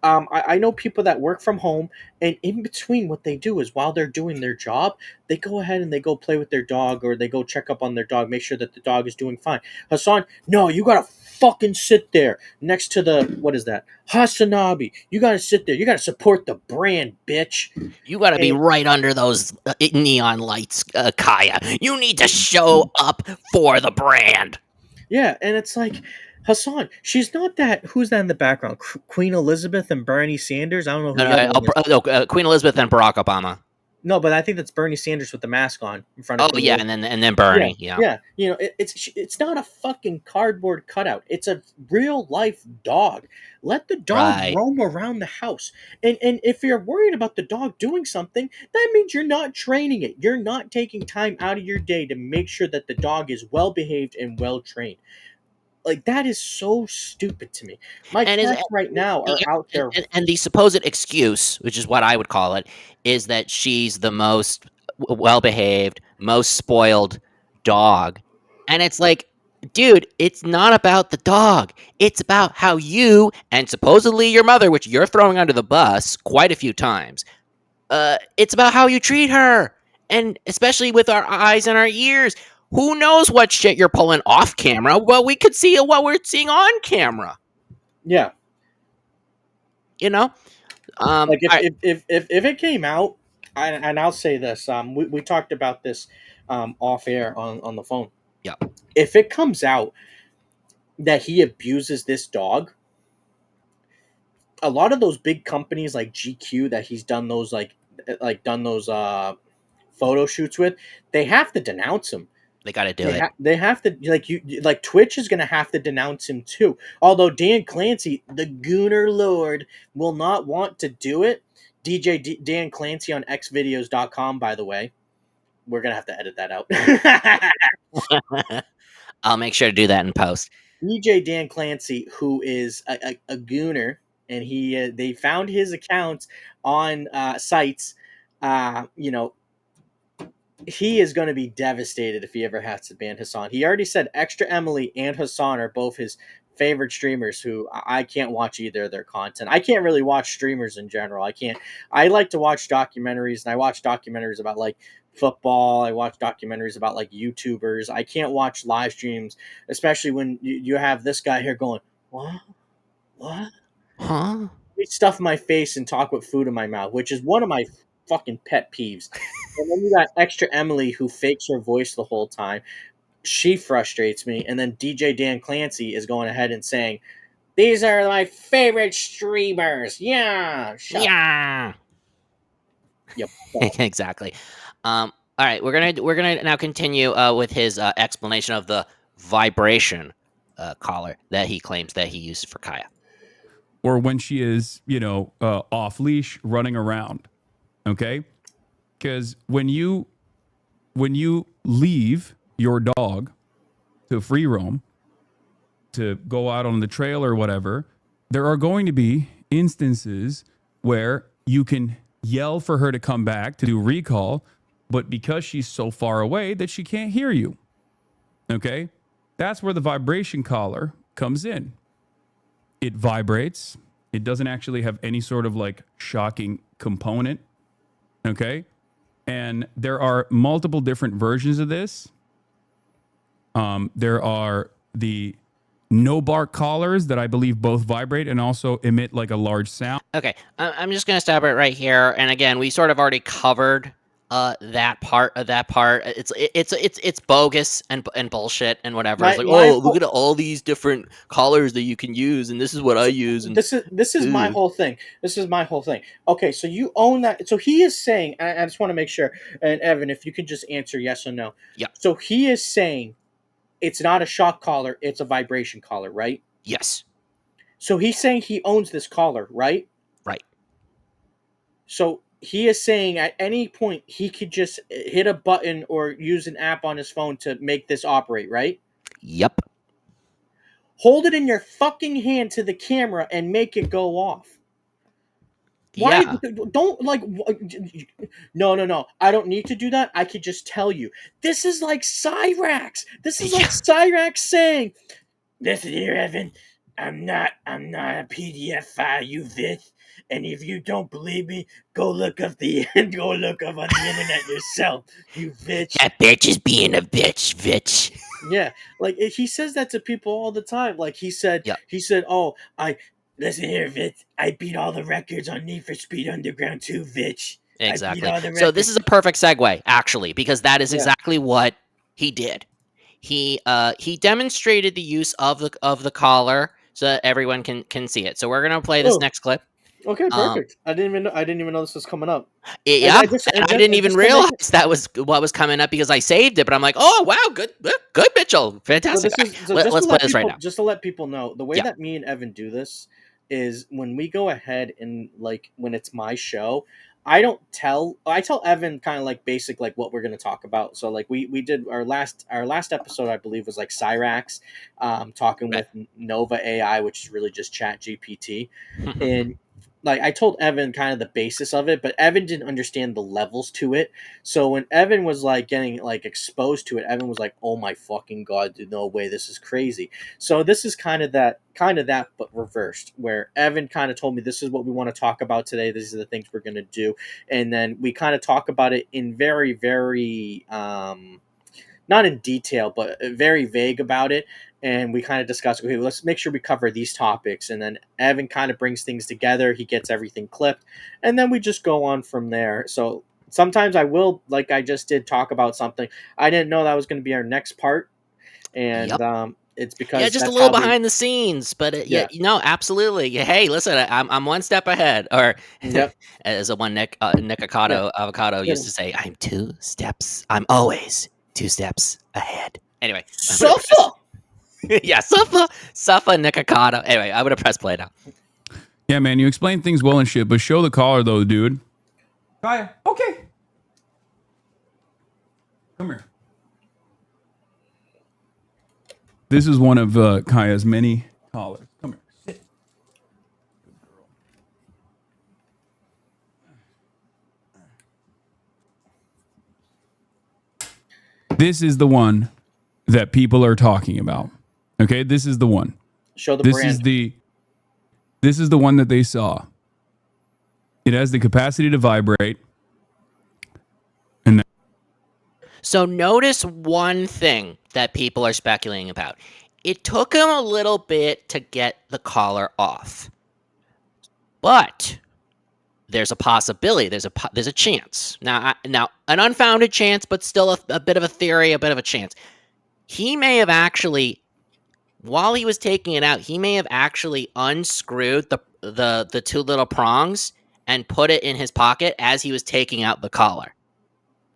I know people that work from home, and in between, what they do is while they're doing their job, they go ahead and they go play with their dog or they go check up on their dog, make sure that the dog is doing fine. Hassan, no, you gotta fucking sit there next to the what is that? Hasanabi. You gotta sit there. You gotta support the brand, bitch. You got to be And right under those neon lights, Kaya. You need to show up for the brand. yeah, and it's like Hassan. She's not that. Who's that in the background? Queen Elizabeth and Bernie Sanders. I don't know who No, the other no, one is. Queen Elizabeth and Barack Obama. No, but I think that's Bernie Sanders with the mask on in front of Oh Queen yeah, Elizabeth. and then Yeah, Bernie. Yeah. yeah. It's not a fucking cardboard cutout. It's a real life dog. Let the dog Right. roam around the house. And if you're worried about the dog doing something, that means you're not training it. You're not taking time out of your day to make sure that the dog is well behaved and well trained. Like that is so stupid to me. My And is cats right now are out there. and the supposed excuse, which is what I would call it, is that she's the most well behaved, most spoiled dog. And it's like, dude, it's not about the dog. It's about how you and supposedly your mother, which you're throwing under the bus quite a few times, it's about how you treat her. And especially with our eyes and our ears. Who knows what shit you're pulling off camera? Well, we could see what we're seeing on camera. Yeah. You know? Like I if it came out, and I'll say this, we talked about this off air on the phone. yeah. If it comes out that he abuses this dog, a lot of those big companies like GQ that he's done those done those photo shoots with, they have to denounce him. They got to do it. They have to like Twitch is gonna have to denounce him too. Although Dan Clancy, the Gooner Lord, will not want to do it. Dan Clancy on xvideos.com, by the way. We're going to have to edit that out. I'll make sure to do that in post. DJ Dan Clancy, who is a gooner, and they found his accounts on sites. You know, he is going to be devastated if he ever has to ban Hasan. He already said Extra Emily and Hasan are both his favorite streamers who I can't watch either of their content. I can't really watch streamers in general. I like to watch documentaries, and I watch documentaries about like football. I watch documentaries about like YouTubers. I can't watch live streams, especially when you have this guy here going, what? Huh? I stuff my face and talk with food in my mouth, which is one of my fucking pet peeves. And then you got Extra Emily who fakes her voice the whole time. She frustrates me. And then DJ Dan Clancy is going ahead and saying, "These are my favorite streamers." Yeah. Yeah. Yep. Exactly. All right, we're gonna now continue with his explanation of the vibration collar that he claims that he used for Kaya. Or when she is, off leash running around. Okay? Because when you leave your dog to free roam, to go out on the trail or whatever, there are going to be instances where you can yell for her to come back to do recall, but because she's so far away that she can't hear you. Okay? That's where the vibration collar comes in. It vibrates. It doesn't actually have any sort of like shocking component. Okay? And there are multiple different versions of this. There are the no bark collars that I believe both vibrate and also emit like a large sound. Okay, I'm just gonna stop it right here. And again, we sort of already covered that part of that part. It's bogus and bullshit and whatever. It's like, look at all these different collars that you can use, and this is what I use. And this is my whole thing. This is my whole thing. Okay, so you own that. So he is saying, I just want to make sure, and Evan, if you could just answer yes or no. Yeah. So he is saying it's not a shock collar, it's a vibration collar, right? Yes. So he's saying he owns this collar, right? Right. So he is saying at any point he could just hit a button or use an app on his phone to make this operate, right? Yep. Hold it in your fucking hand to the camera and make it go off. Why don't like no. I don't need to do that. I could just tell you. This is like Cyrax. This is like Cyrax saying, "Listen here, Evan. I'm not a PDF file, you bitch. And if you don't believe me, go look up on the internet yourself, you bitch." That bitch is being a bitch. Yeah, like he says that to people all the time. Like he said, "Oh, listen here, Vitz. I beat all the records on Need for Speed Underground 2, Vitch." Exactly. So this is a perfect segue, actually, because that is exactly what he did. He demonstrated the use of the collar so that everyone can see it. So we're gonna play this next clip. Okay, perfect. I didn't even know this was coming up. Yeah, I didn't even realize that was what was coming up because I saved it. But I'm like, oh wow, good, Mitchell, fantastic. Let's play this right now. Just to let people know, the way that me and Evan do this is when we go ahead and like when it's my show, I tell Evan kind of like basic like what we're going to talk about. So like we did our last episode, I believe, was like Cyrax, talking with Nova AI, which is really just Chat GPT, and like I told Evan kind of the basis of it, but Evan didn't understand the levels to it. So when Evan was like getting like exposed to it, Evan was like, "Oh my fucking god, dude, no way, this is crazy." So this is kind of that, but reversed, where Evan kind of told me this is what we want to talk about today. These are the things we're gonna do, and then we kind of talk about it in very, very not in detail, but very vague about it. And we kind of discuss, okay, let's make sure we cover these topics. And then Evan kind of brings things together. He gets everything clipped. And then we just go on from there. So sometimes I will, like I just did, talk about something. I didn't know that was going to be our next part. And it's because just a little behind the scenes. But absolutely. Hey, listen, I'm one step ahead. Or as a one Nick Avocado used to say, I'm always 2 steps ahead. Anyway. Suffer! Suffer Nikocado. Anyway, I'm going to press play now. Yeah, man, you explain things well and shit, but show the collar though, dude. Kaya, okay. Come here. This is one of Kaya's many collars. Come here. Sit. Good girl. This is the one that people are talking about. Okay, this is the one. Show the This brand. is the one that they saw. It has the capacity to vibrate. And So notice one thing that people are speculating about. It took him a little bit to get the collar off. But there's a possibility. There's a chance. Now an unfounded chance, but still a bit of a theory, a bit of a chance. He may have actually, while he was taking it out, he may have actually unscrewed the two little prongs and put it in his pocket as he was taking out the collar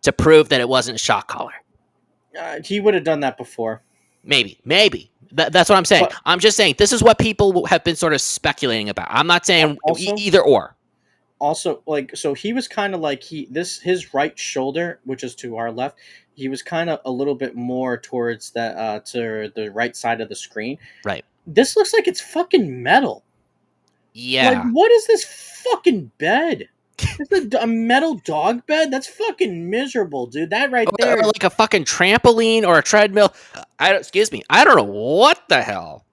to prove that it wasn't a shock collar. He would have done that before. Maybe. That's what I'm saying. But- I'm just saying this is what people have been sort of speculating about. I'm not saying Also- either or. Also, like, so he was kind of like his right shoulder, which is to our left, he was kind of a little bit more towards that to the right side of the screen. Right. This looks like it's fucking metal. Yeah. Like, what is this fucking bed? Is a metal dog bed? That's fucking miserable, dude. That right there. Or like a fucking trampoline or a treadmill. Excuse me. I don't know what the hell.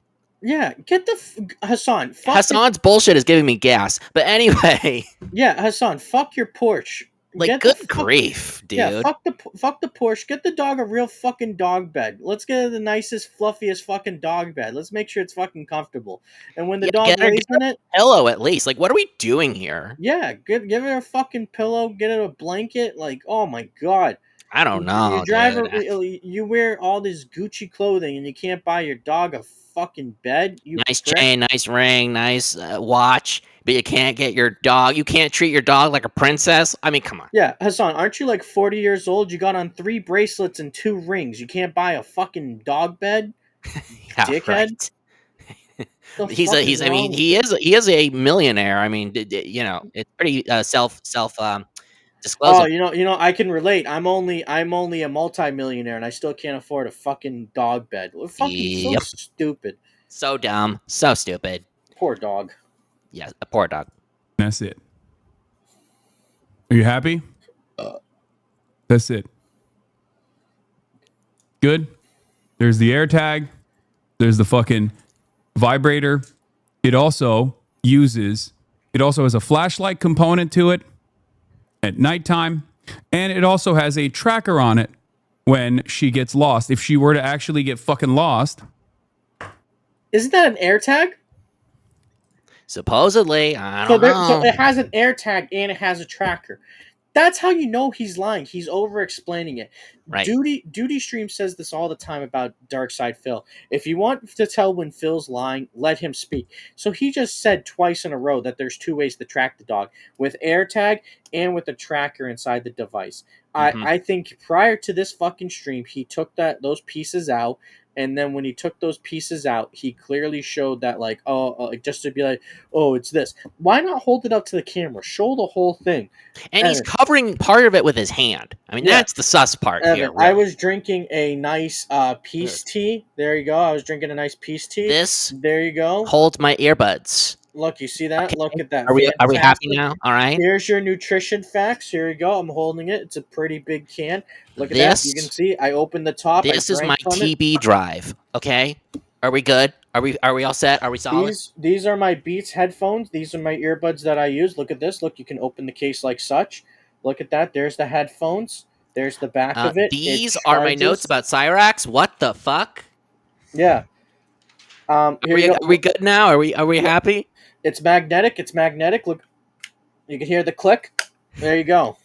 Yeah, get the Hasan. Fuck Hassan's bullshit is giving me gas. But anyway, yeah, Hasan. Fuck your porch. like, Get good the grief, dude. Yeah, fuck the Porsche. Get the dog a real fucking dog bed. Let's get the nicest, fluffiest fucking dog bed. Let's make sure it's fucking comfortable. And when the Yeah, dog get her- lays in it, Pillow at least. Like, what are we doing here? yeah, give her a fucking pillow. Get her a blanket. Like, oh my god. I don't know. You drive dude. you wear all this Gucci clothing and you can't buy your dog a fucking bed. You Nice prick. chain, nice ring, nice watch, but you can't get your dog. You can't treat your dog like a princess. I mean, come on. Yeah, Hasan, aren't you like 40 years old? You got on 3 bracelets and 2 rings. You can't buy a fucking dog bed? Yeah, Dickhead. right. He is a millionaire. I mean, it's pretty self Oh, disclosing. you know, I can relate. I'm only a multimillionaire and I still can't afford a fucking dog bed. Well, fucking so Yep. stupid. So dumb, so stupid. Poor dog. Yeah, a poor dog. that's it. Are you happy? That's it. Good. There's the AirTag. There's the fucking vibrator. It also has a flashlight component to it at nighttime. And it also has a tracker on it when she gets lost. If she were to actually get fucking lost. Isn't that an AirTag? Supposedly, I don't know. So it has an AirTag and it has a tracker. That's how you know he's lying. He's over explaining it. Right. Duty Stream says this all the time about Dark Side Phil. If you want to tell when Phil's lying, let him speak. So he just said twice in a row that there's 2 ways to track the dog, with AirTag and with a tracker inside the device. Mhm. I think prior to this fucking stream, he took those pieces out. And then when he took those pieces out, he clearly showed that, like, just to be like, oh, it's this. Why not hold it up to the camera? Show the whole thing. And he's Evan. covering part of it with his hand. I mean, Yeah. that's the sus part Evan, here. I really. was drinking a nice peace tea. There you go. I was drinking a nice peace tea. This There you go. holds my earbuds. Look, you see that? Okay. Look at that. Are we happy Fantastic. now? All right. Here's your nutrition facts. Here you go. I'm holding it. It's a pretty big can. Look at This- that. You can see I opened the top. I This is drank my from it. TB drive. Okay. Are we good? Are we all set? Are we solid? These are my Beats headphones. These are my earbuds that I use. Look at this. Look, you can open the case like such. Look at that. There's the headphones. There's the back of it. These It are my charges. notes about Cyrax. What the fuck? Yeah. Here you go. Are we good now? Are we happy? It's magnetic. It's magnetic. Look, you can hear the click. There you go.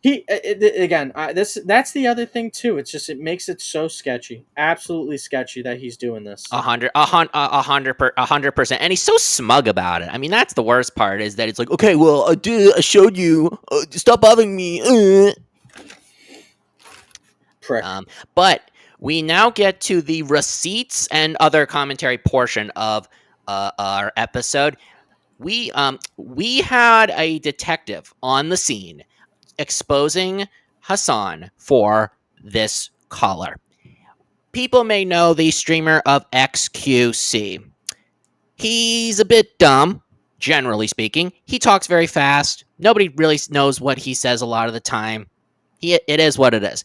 That's the other thing too. It's just it makes it so sketchy, absolutely sketchy that he's doing this. 100%, and he's so smug about it. I mean, that's the worst part is that it's like, okay, well, I showed you. Stop bothering me. Prick. But we now get to the receipts and other commentary portion of our episode, we had a detective on the scene exposing Hasan for this collar. People may know the streamer of XQC. He's a bit dumb, generally speaking. He talks very fast. Nobody really knows what he says a lot of the time. It is what it is.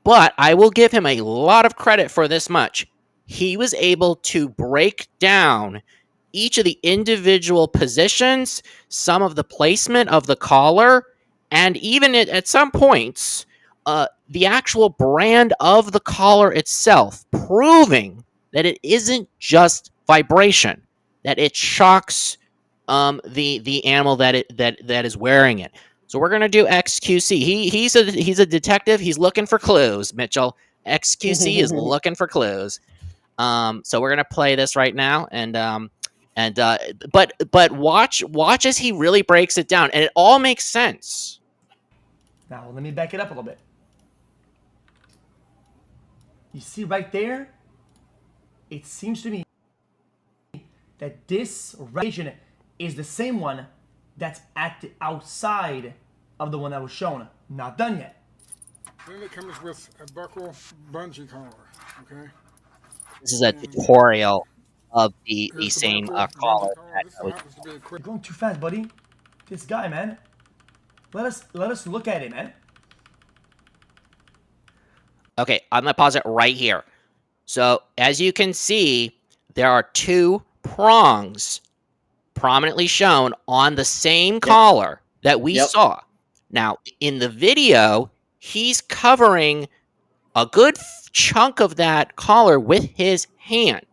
But I will give him a lot of credit for this much. He was able to break down each of the individual positions, some of the placement of the collar, and even at some points, the actual brand of the collar itself, proving that it isn't just vibration, that it shocks the animal that is wearing it. So we're gonna do XQC. He's a detective. He's looking for clues, Mitchell. XQC is looking for clues. So we're gonna play this right now, but watch as he really breaks it down, and it all makes sense. Now, let me back it up a little bit. You see right there? It seems to me that this region is the same one that's at the outside of the one that was shown. Not done yet. Then it comes with a buckle bungee collar, okay? This is a tutorial of the Here's the same buckle, collar. bungee collar. This one happens to be a You're quick. going too fast, buddy. This guy, man. Let us look at it, man. Okay, I'm gonna pause it right here. So as you can see, there are two prongs prominently shown on the same collar that we Yep. saw. Now, in the video, he's covering a good chunk of that collar with his hand.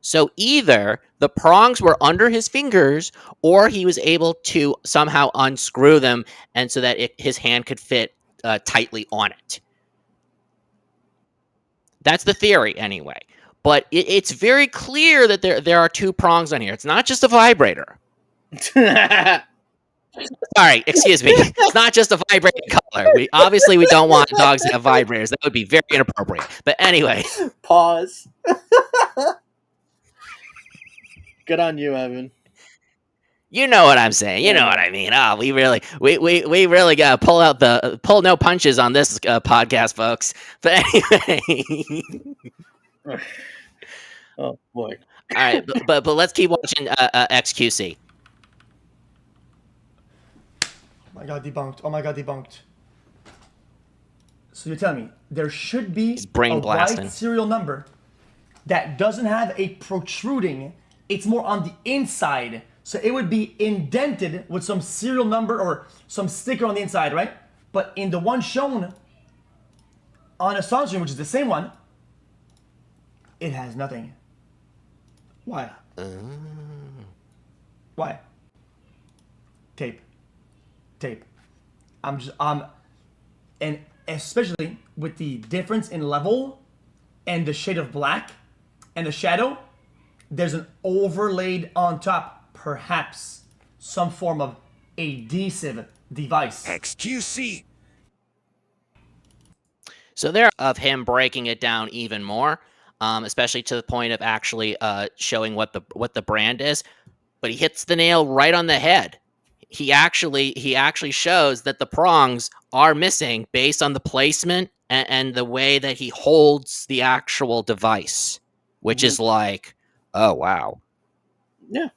So either the prongs were under his fingers, or he was able to somehow unscrew them, and so that his hand could fit tightly on it. That's the theory, anyway. But it's very clear that there are two prongs on here. It's not just a vibrator. Sorry, excuse me. It's not just a vibrating collar. We don't want dogs to have vibrators. That would be very inappropriate. But anyway, Pause. Good on you, Evan. you know what I'm saying. You know what I mean. Oh, we really gotta pull no punches on this podcast, folks. But anyway, Oh boy. all right. But let's keep watching XQC. Oh my god, debunked. Oh my god, debunked. So you're telling me there should be brain a blasting. white serial number that doesn't have a protruding, it's more on the inside. So it would be indented with some serial number or some sticker on the inside, right? But in the one shown on a song stream, which is the same one, it has nothing. Why? Why? Tape. And especially with the difference in level and the shade of black and the shadow, there's an overlaid on top, perhaps some form of adhesive device. XQC. So there of him breaking it down even more, especially to the point of actually showing what the brand is. But he hits the nail right on the head. He actually shows that the prongs are missing based on the placement and the way that he holds the actual device, which is like, oh wow. Yeah.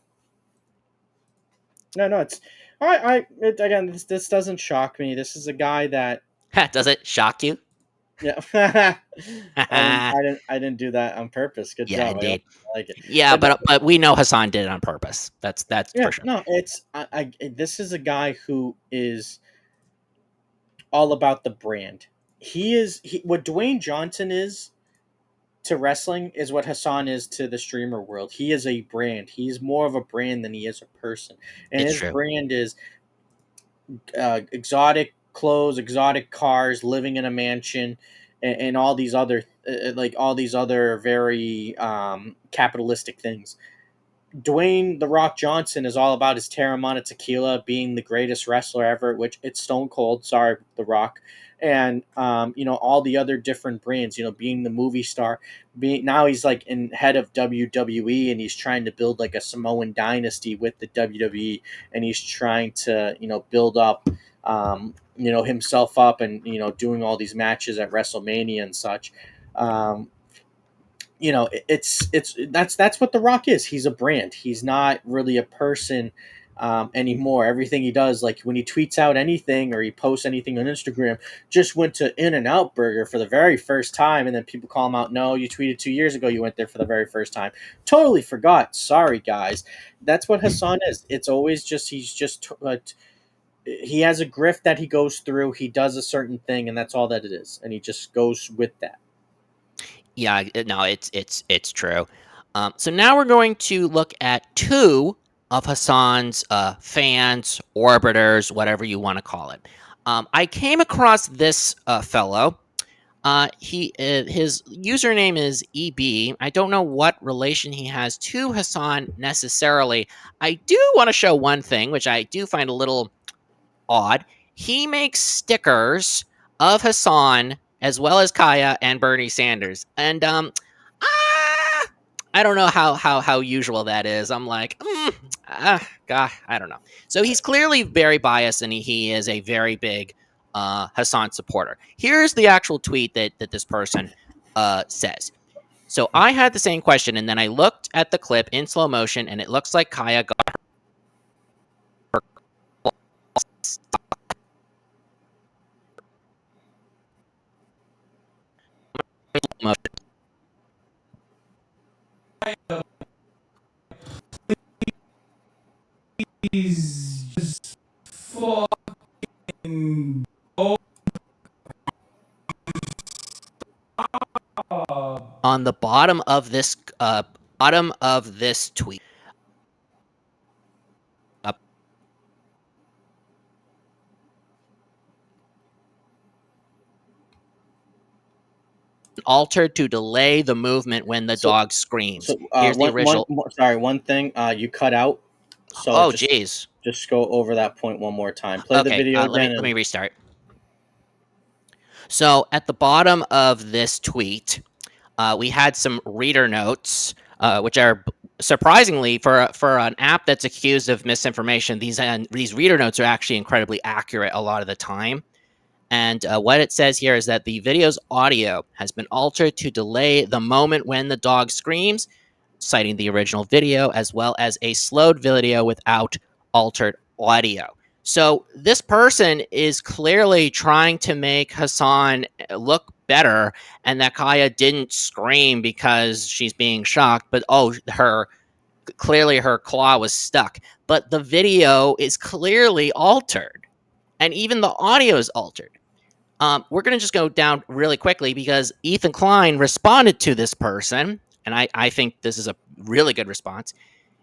No, it's again. This doesn't shock me. This is a guy that. Does it shock you? Yeah. I didn't do that on purpose. Good Yeah, job. indeed. I like it. Yeah, but we know Hasan did it on purpose. That's Yeah, for sure. no, it's this is a guy who is all about the brand. What Dwayne Johnson is to wrestling is what Hasan is to the streamer world. He is a brand. He's more of a brand than he is a person. And It's his true. brand is exotic clothes, exotic cars, living in a mansion, and all these other very capitalistic things. Dwayne The Rock Johnson is all about his Terramana tequila, being the greatest wrestler ever, which it's Stone Cold. Sorry, The Rock. and all the other different brands, being the movie star, being now he's like in head of WWE, and he's trying to build like a Samoan dynasty with the WWE, and he's trying to build up himself up, and doing all these matches at WrestleMania and such. um, it's that's what The Rock is. He's a brand. He's not really a person anymore. Everything he does, like when he tweets out anything or he posts anything on Instagram, just went to In-N-Out Burger for the very first time, and then people call him out. No, you tweeted 2 years ago. You went there for the very first time. Totally forgot. Sorry, guys. That's what Hasan is. It's always just he has a grift that he goes through. He does a certain thing, and that's all that it is, and he just goes with that. Yeah, no, it's true. So now we're going to look at two of Hassan's fans, orbiters, whatever you want to call it. I came across this fellow. His username is EB. I don't know what relation he has to Hassan necessarily. I do want to show one thing, which I do find a little odd. He makes stickers of Hassan as well as Kaya and Bernie Sanders, and I don't know how usual that is. I'm like, God, I don't know. So he's clearly very biased, and he is a very big Hassan supporter. Here's the actual tweet that this person says. So I had the same question, and then I looked at the clip in slow motion, and it looks like Kaya got her. He's just fucking. On the bottom of this tweet. Altered to delay the movement when the dog screams. So Here's the original. One thing you cut out. So Oh, jeez. Just go over that point one more time. Play the video again. Let me restart. So at the bottom of this tweet, we had some reader notes, which are surprisingly for an app that's accused of misinformation. These reader notes are actually incredibly accurate a lot of the time. And what it says here is that the video's audio has been altered to delay the moment when the dog screams, citing the original video, as well as a slowed video without altered audio. So this person is clearly trying to make Hasan look better, and that Kaya didn't scream because she's being shocked, but clearly her claw was stuck. But the video is clearly altered, and even the audio is altered. We're going to just go down really quickly because Ethan Klein responded to this person, and I think this is a really good response.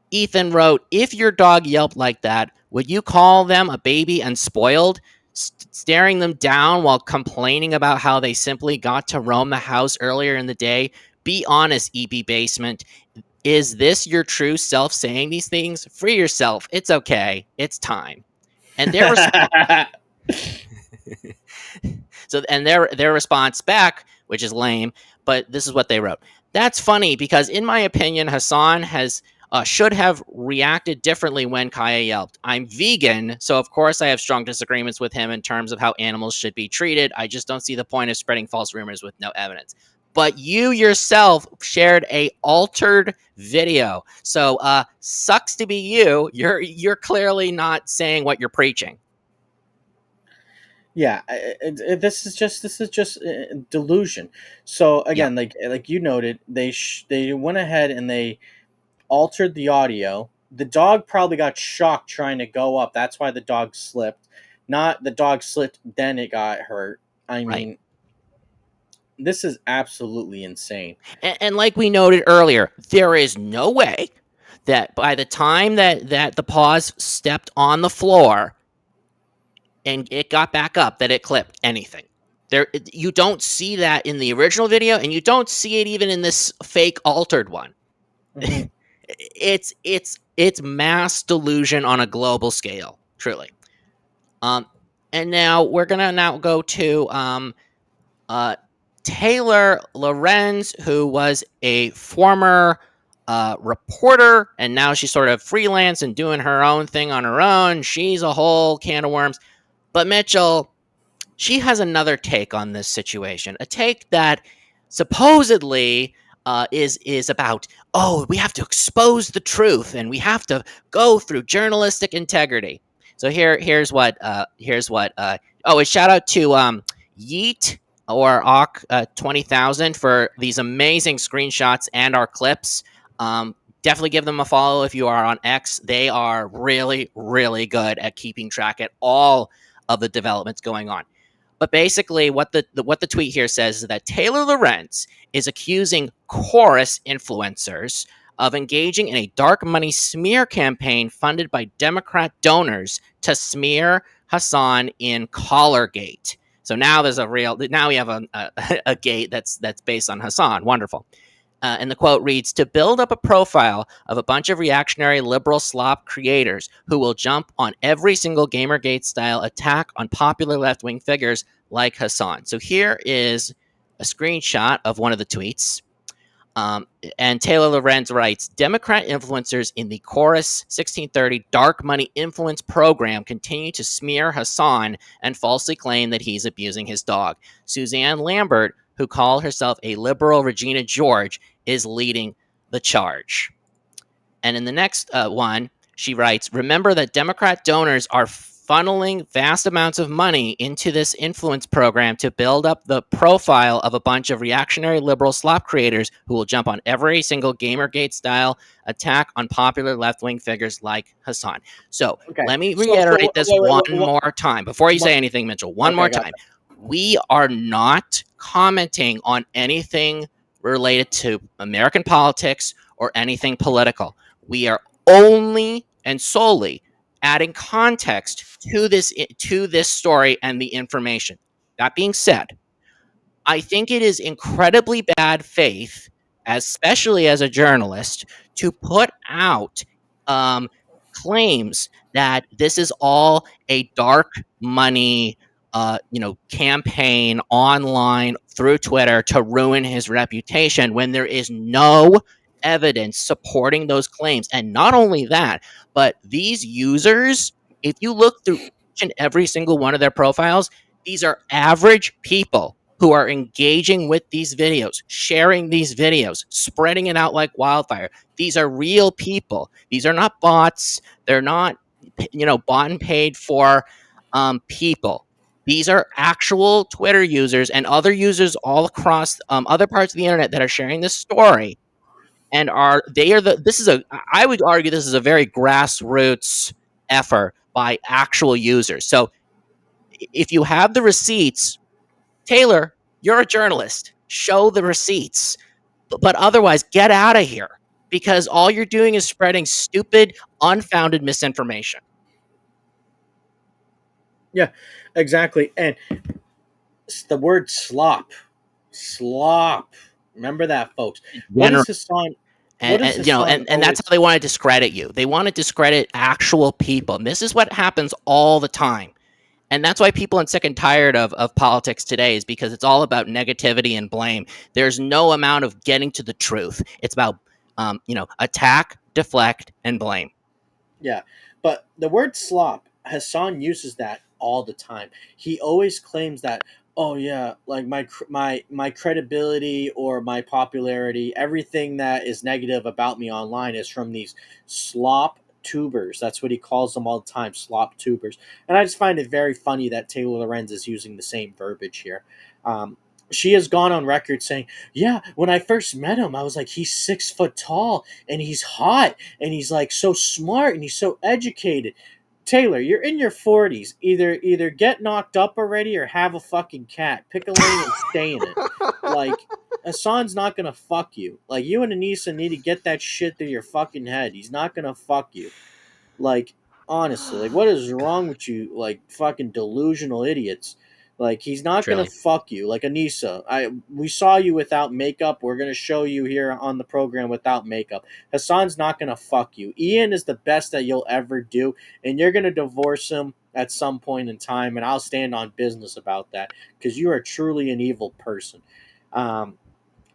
Ethan wrote, "If your dog yelped like that, would you call them a baby and spoiled, staring them down while complaining about how they simply got to roam the house earlier in the day? Be honest, EB Basement. Is this your true self saying these things? Free yourself. It's okay. It's time." And their their response back, which is lame, but this is what they wrote. "That's funny because, in my opinion, Hasan should have reacted differently when Kaya yelped. I'm vegan, so of course I have strong disagreements with him in terms of how animals should be treated. I just don't see the point of spreading false rumors with no evidence. But you yourself shared a altered video, so sucks to be you. You're clearly not saying what you're preaching." Yeah, this is just delusion. So again, like you noted, they went ahead and they altered the audio. The dog probably got shocked trying to go up. That's why the dog slipped. Not the dog slipped, then it got hurt. I mean, this is absolutely insane. And like we noted earlier, there is no way that by the time that the paws stepped on the floor and it got back up, that it clipped anything. You don't see that in the original video, and you don't see it even in this fake altered one. Mm-hmm. It's mass delusion on a global scale, truly. And now we're gonna now go to Taylor Lorenz, who was a former reporter, and now she's sort of freelance and doing her own thing on her own. She's a whole can of worms. But Mitchell, she has another take on this situation, a take that supposedly is about, oh, we have to expose the truth and we have to go through journalistic integrity. So here's what. Oh, a shout out to Yeet or Awk 20,000 for these amazing screenshots and our clips. Definitely give them a follow if you are on X. They are really, really good at keeping track at all of the developments going on. But basically, what the tweet here says is that Taylor Lorenz is accusing chorus influencers of engaging in a dark money smear campaign funded by Democrat donors to smear Hasan in Collargate. So now now we have a gate that's based on Hasan. Wonderful. And the quote reads, to build up a profile of a bunch of reactionary liberal slop creators who will jump on every single Gamergate style attack on popular left wing figures like Hasan. So here is a screenshot of one of the tweets. Um, and Taylor Lorenz writes, Democrat influencers in the Chorus 1630 dark money influence program continue to smear Hasan and falsely claim that he's abusing his dog. Suzanne Lambert, who called herself a liberal Regina George, is leading the charge. And in the next one, she writes, remember that Democrat donors are funneling vast amounts of money into this influence program to build up the profile of a bunch of reactionary liberal slop creators who will jump on every single Gamergate style attack on popular left wing figures like Hasan. So Okay. let me So reiterate this one wait, more time before you what- say anything, Mitchell. One okay, more gotcha. time. We are not commenting on anything related to American politics or anything political. We are only and solely adding context to this story and the information. That being said, I think it is incredibly bad faith, especially as a journalist, to put out um, claims that this is all a dark money, campaign online through Twitter to ruin his reputation when there is no evidence supporting those claims. And not only that, but these users, if you look through each and every single one of their profiles, these are average people who are engaging with these videos, sharing these videos, spreading it out like wildfire. These are real people. These are not bots. They're not, bought and paid for people. These are actual Twitter users and other users all across other parts of the internet that are sharing this story. And I would argue this is a very grassroots effort by actual users. So if you have the receipts, Taylor, you're a journalist. Show the receipts. But otherwise, get out of here because all you're doing is spreading stupid, unfounded misinformation. Yeah, exactly. And the word slop. Remember that, folks. What General, is Hasan? What and, is and you know, Hasan and that's always? how they want to discredit you. They want to discredit actual people. And this is what happens all the time. And that's why people are sick and tired of politics today is because it's all about negativity and blame. There's no amount of getting to the truth. It's about, attack, deflect, and blame. Yeah, but the word slop, Hassan uses that all the time. He always claims that, oh yeah, like my credibility or my popularity, everything that is negative about me online is from these slop tubers. That's what he calls them all the time, slop tubers. And I just find it very funny that Taylor Lorenz is using the same verbiage here. Um, she has gone on record saying, "Yeah, when I first met him, I was like, he's 6 foot tall and he's hot and he's like so smart and he's so educated." Taylor, you're in your 40s. Either get knocked up already or have a fucking cat. Pick a lane and stay in it. Like Hassan's not gonna fuck you. Like you and Anissa need to get that shit through your fucking head. He's not gonna fuck you. Like honestly, like what is wrong with you? Like fucking delusional idiots. Like, he's not gonna Truly. fuck you. Like, Anissa, we saw you without makeup. We're gonna show you here on the program without makeup. Hasan's not gonna fuck you. Ian is the best that you'll ever do, and you're gonna divorce him at some point in time. And I'll stand on business about that because you are truly an evil person. Um,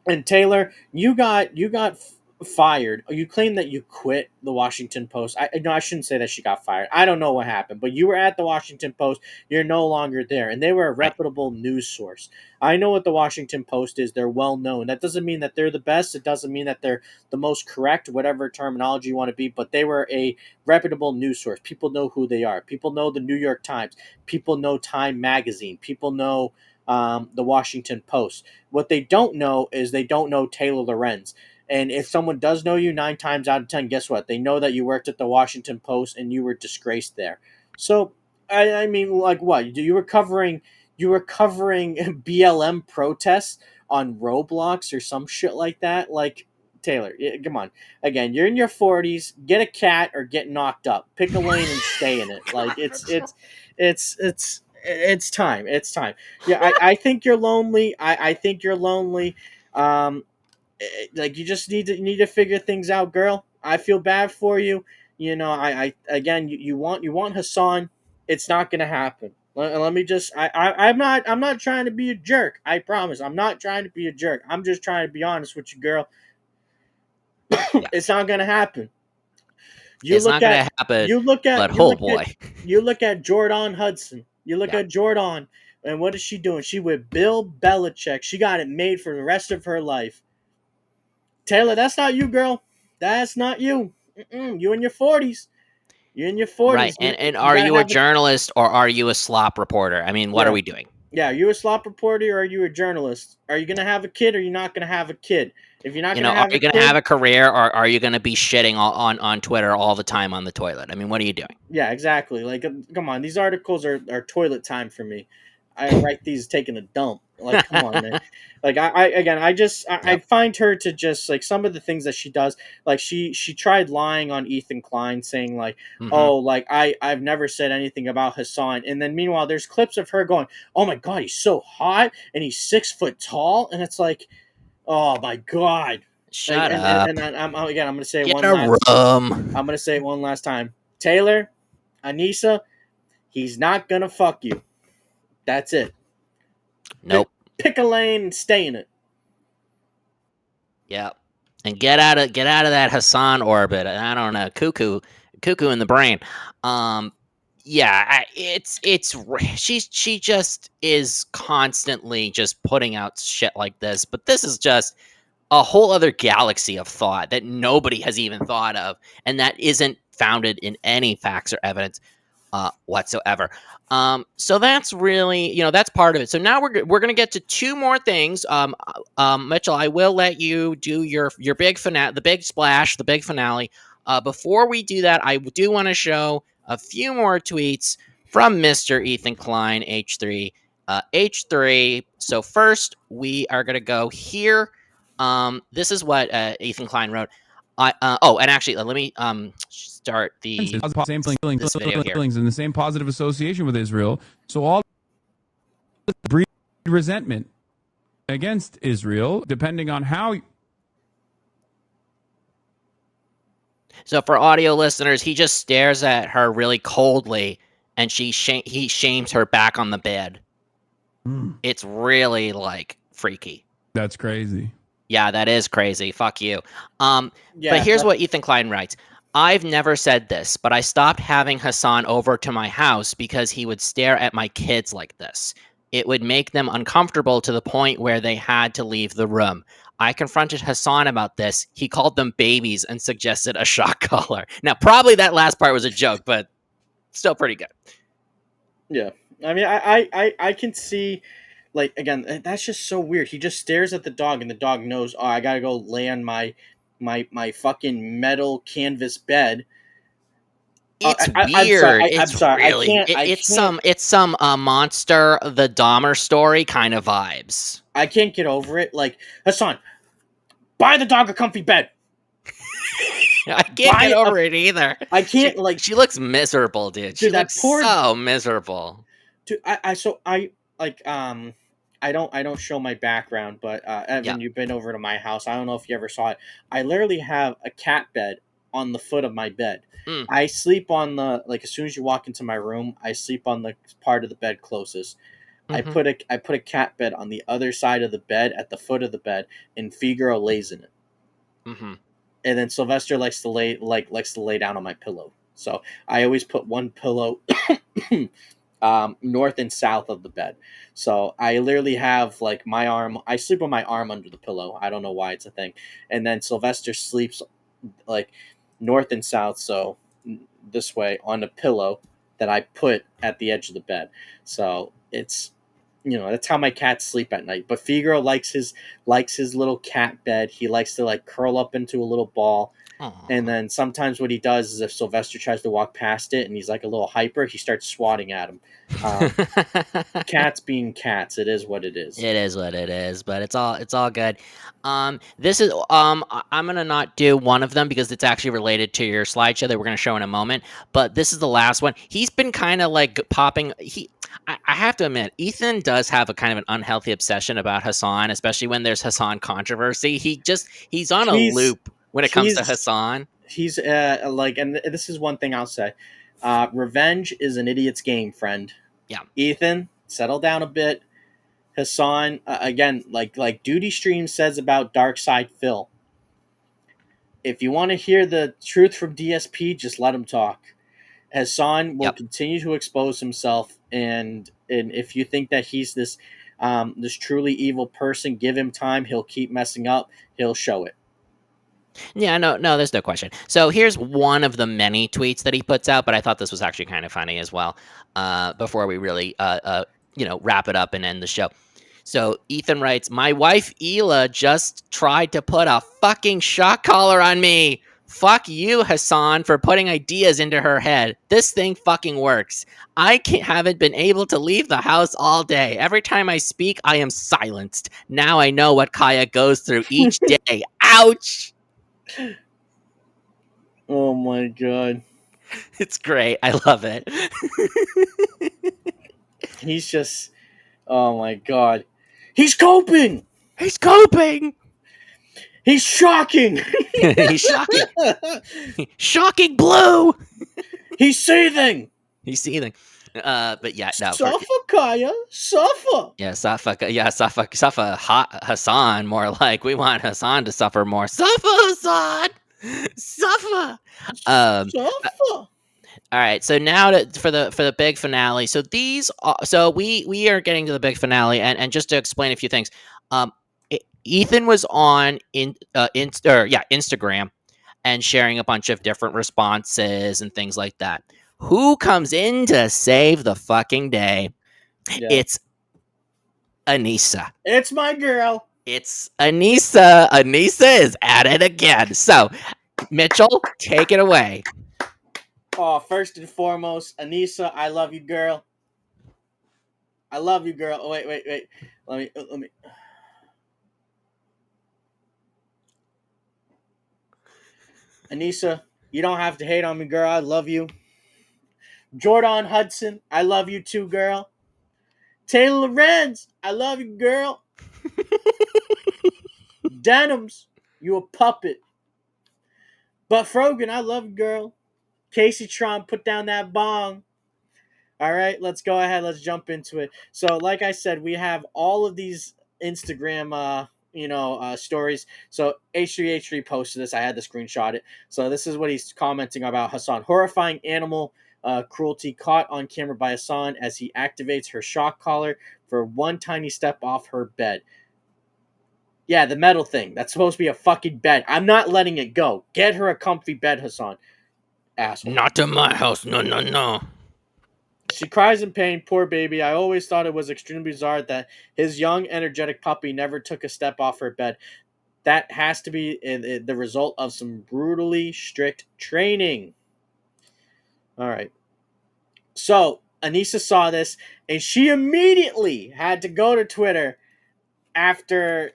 and Taylor, you got fired. You claim that you quit the Washington Post. I no, I shouldn't say that she got fired. I don't know what happened, but you were at the Washington Post. You're no longer there, and they were a Right. reputable news source. I know what the Washington Post is. They're well known. That doesn't mean that they're the best. It doesn't mean that they're the most correct, whatever terminology you want to be. But they were a reputable news source. People know who they are. People know the New York Times. People know Time Magazine. People know the Washington Post. What they don't know is they don't know Taylor Lorenz. And if someone does know you, 9 times out of 10, guess what? They know that you worked at the Washington Post and you were disgraced there. So, I mean, like what? You were covering BLM protests on Roblox or some shit like that. Like, Taylor, come on. Again, you're in your 40s. Get a cat or get knocked up. Pick a lane and stay in it. Like, it's time. It's time. Yeah, I think you're lonely. I think you're lonely. Um, like, you just need to figure things out, girl. I feel bad for you. I again, you want Hasan. It's not gonna happen. Let me just I'm not trying to be a jerk. I promise. I'm not trying to be a jerk. I'm just trying to be honest with you, girl. Yeah. It's not gonna happen. You It's look not going at to happen, you look at but you oh look at boy. you look at Jordan Hudson. You look Yeah. at Jordan, and what is she doing? She with Bill Belichick. She got it made for the rest of her life. Taylor, that's not you, girl. That's not you. You in your 40s. You're in your Right. 40s. And You are gotta you a have a journalist or are you a slop reporter? I mean, what are yeah. we doing? Yeah, are you a slop reporter or are you a journalist? Are you gonna have a kid or are you not gonna have a kid? If you're not You gonna know, are have a you going to have kid, a career or are you going to be shitting on Twitter all the time on the toilet? I mean, what are you doing? yeah, exactly. Like, come on, these articles are toilet time for me. I write these taking a dump. Like, come on, man. Like, I Yep. find her to just, like, some of the things that she does. Like, she tried lying on Ethan Klein, saying like, Hmm. oh, like, I've never said anything about Hassan. And then meanwhile, there's clips of her going, oh my god, he's so hot and he's 6 foot tall, and it's like, oh my god. Like, Shut and up. I'm gonna say it Get one a last. room. I'm gonna say it one last time. Taylor, Anissa, he's not gonna fuck you. That's it. Pick, Nope. pick a lane and stay in it. Yep. And get out of that Hassan orbit. I don't know, cuckoo in the brain. Um, yeah, she just is constantly just putting out shit like this. But this is just a whole other galaxy of thought that nobody has even thought of, and that isn't founded in any facts or evidence whatsoever. So that's really, that's part of it. So now we're gonna get to two more things. Mitchell, I will let you do your big finale, the big splash, the big finale. Before we do that, I do want to show a few more tweets from Mr. Ethan Klein, H3. H3. So first, we are gonna go here. This is what Ethan Klein wrote. And actually, let me start the Same this video here. feelings and the same positive association with Israel. So all breed resentment against Israel, depending on how. So for audio listeners, he just stares at her really coldly, and he shames her back on the bed. It's really like freaky. That's crazy. Yeah, that is crazy. Fuck you. But Yeah. here's what Ethan Klein writes. I've never said this, but I stopped having Hasan over to my house because he would stare at my kids like this. It would make them uncomfortable to the point where they had to leave the room. I confronted Hasan about this. He called them babies and suggested a shock collar. Now, probably that last part was a joke, but still pretty good. Yeah. I mean, I can see, like, again, that's just so weird. He just stares at the dog, and the dog knows, oh, I gotta go lay on my fucking metal canvas bed. It's I'm sorry. weird. I'm It's sorry. I really can't. I can't. it's some monster the Dahmer story kind of vibes. I can't get over it. Like, Hassan, buy the dog a comfy bed. I can't Buy get a- over it either. I can't, like, She looks miserable, dude. She Dude, that looks poor- so miserable. I like I don't show my background, but Evan, Yeah. you've been over to my house. I don't know if you ever saw it. I literally have a cat bed on the foot of my bed. Mm. I sleep on the like as soon as you walk into my room, I sleep on the part of the bed closest. Mm-hmm. I put a cat bed on the other side of the bed at the foot of the bed, and Figaro lays in it. Mm-hmm. And then Sylvester likes to lay down on my pillow. So I always put one pillow north and south of the bed. So I literally have like my arm. I sleep with my arm under the pillow. I don't know why it's a thing. And then Sylvester sleeps like north and south. So this way on a pillow that I put at the edge of the bed. So it's that's how my cats sleep at night. But Figaro likes his little cat bed. He likes to like curl up into a little ball. And then sometimes what he does is if Sylvester tries to walk past it and he's like a little hyper, he starts swatting at him. Cats being cats, it is what it is. It is what it is, but it's all good. This is I'm gonna not do one of them because it's actually related to your slideshow that we're gonna show in a moment. But this is the last one. He's been kind of like popping. I have to admit, Ethan does have a kind of an unhealthy obsession about Hasan, especially when there's Hasan controversy. He's on a He's loop when it comes to he's Hasan. he's like, and this is one thing I'll say. Revenge is an idiot's game, friend. Yeah. Ethan, settle down a bit. Hasan, again, like Duty Stream says about Dark Side Phil. If you want to hear the truth from DSP, just let him talk. Hasan will Yep. continue to expose himself, and if you think that he's this truly evil person, give him time. He'll keep messing up. He'll show it. Yeah, no, there's no question. So here's one of the many tweets that he puts out, but I thought this was actually kind of funny as well. Before we really, wrap it up and end the show. So Ethan writes, "My wife Ela just tried to put a fucking shock collar on me. Fuck you, Hasan, for putting ideas into her head. This thing fucking works. Haven't been able to leave the house all day. Every time I speak, I am silenced. Now I know what Kaya goes through each day. Ouch." Oh my god. It's great. I love it. He's just, oh my god. He's coping! He's coping. He's shocking! He's shocking. Shocking blue. He's seething! He's seething. But yeah, no. Suffer, Kaya! Suffer! Suffer Hasan, more like we want Hasan to suffer more. Suffer, Hasan! Suffer! Suffer! All right, so now for the big finale. So we are getting to the big finale, and just to explain a few things, Ethan was on Instagram and sharing a bunch of different responses and things like that. Who comes in to save the fucking day? Yeah. It's Anissa. It's my girl. It's Anissa. Anissa is at it again. So, Mitchell, take it away. Oh, first and foremost, Anissa, I love you, girl. I love you, girl. Oh, wait. Let me. Anissa, you don't have to hate on me, girl. I love you. Jordan Hudson, I love you too, girl. Taylor Lorenz, I love you, girl. Denims, you a puppet. But Frogan, I love you, girl. Casey Trump, put down that bong. All right, let's go ahead. Let's jump into it. So, like I said, we have all of these Instagram, stories. So H3H3 posted this. I had to screenshot it. So this is what he's commenting about Hasan. Horrifying animal cruelty caught on camera by Hasan as he activates her shock collar for one tiny step off her bed. Yeah, the metal thing. That's supposed to be a fucking bed. I'm not letting it go. Get her a comfy bed, Hasan. Asshole. Not to my house. No. She cries in pain, poor baby. I always thought it was extremely bizarre that his young, energetic puppy never took a step off her bed. That has to be the result of some brutally strict training. All right. So, Anissa saw this, and she immediately had to go to Twitter after,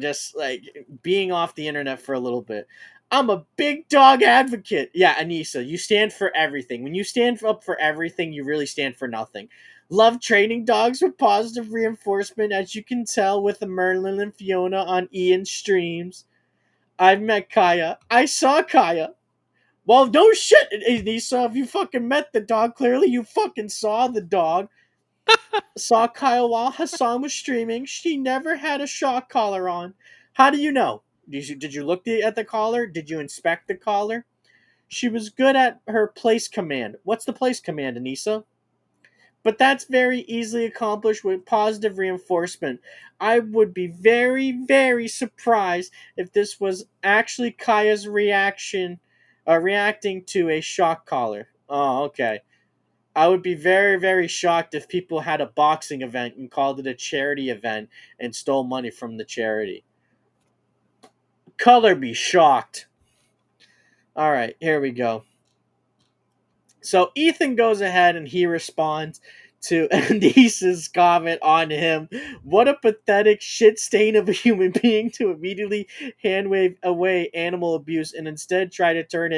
just like being off the internet for a little bit. I'm a big dog advocate. Yeah, Anissa, you stand for everything. When you stand up for everything, you really stand for nothing. Love training dogs with positive reinforcement, as you can tell with the Merlin and Fiona on Ian's streams. I've met Kaya. I saw Kaya. Well, no shit, Anissa. If you fucking met the dog, clearly you fucking saw the dog. Saw Kyle while Hasan was streaming. She never had a shock collar on. How do you know? Did you look at the collar? Did you inspect the collar? She was good at her place command. What's the place command, Anissa? But that's very easily accomplished with positive reinforcement. I would be very, very surprised if this was actually Kaya's reacting to a shock collar. Oh, okay. I would be very, very shocked if people had a boxing event and called it a charity event and stole money from the charity. Color be shocked. All right, here we go. So Ethan goes ahead and he responds to Anissa's comment on him. What a pathetic shit stain of a human being to immediately hand wave away animal abuse and instead try to turn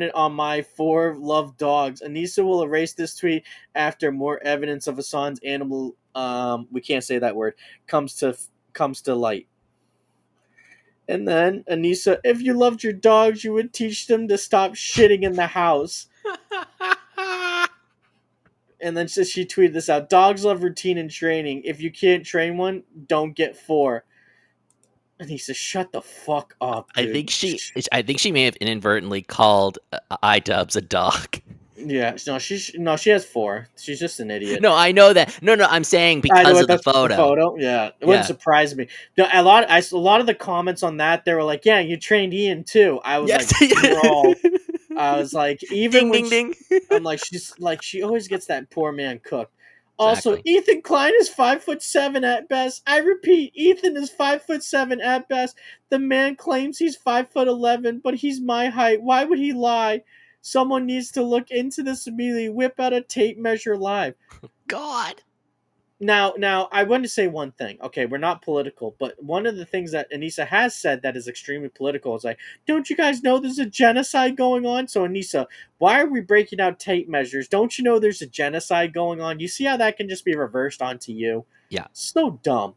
it on my four loved dogs. Anissa will erase this tweet after more evidence of Hasan's animal we can't say that word comes to light. And then Anissa, if you loved your dogs, you would teach them to stop shitting in the house. And then she tweeted this out. Dogs love routine and training. If you can't train one, don't get four. And he says, "Shut the fuck up, dude." I think she may have inadvertently called iDubbbz a dog. Yeah, she has four. She's just an idiot. No, I know that. No, I'm saying I know because of the that's photo. Yeah, it wouldn't surprise me. No, a lot of the comments on that, they were like, "Yeah, you trained Ian too." I was Yes. like, "Bro," I was like, even Ding, when ding, I'm like, she always gets that poor man cooked. Also, Exactly. Ethan Klein is 5'7" at best. I repeat, Ethan is 5'7" at best. The man claims he's 5'11", but he's my height. Why would he lie? Someone needs to look into this immediately. Whip out a tape measure live. God. Now, I want to say one thing. Okay, we're not political, but one of the things that Anissa has said that is extremely political is like, don't you guys know there's a genocide going on? So, Anissa, why are we breaking out tape measures? Don't you know there's a genocide going on? You see how that can just be reversed onto you? Yeah. So dumb.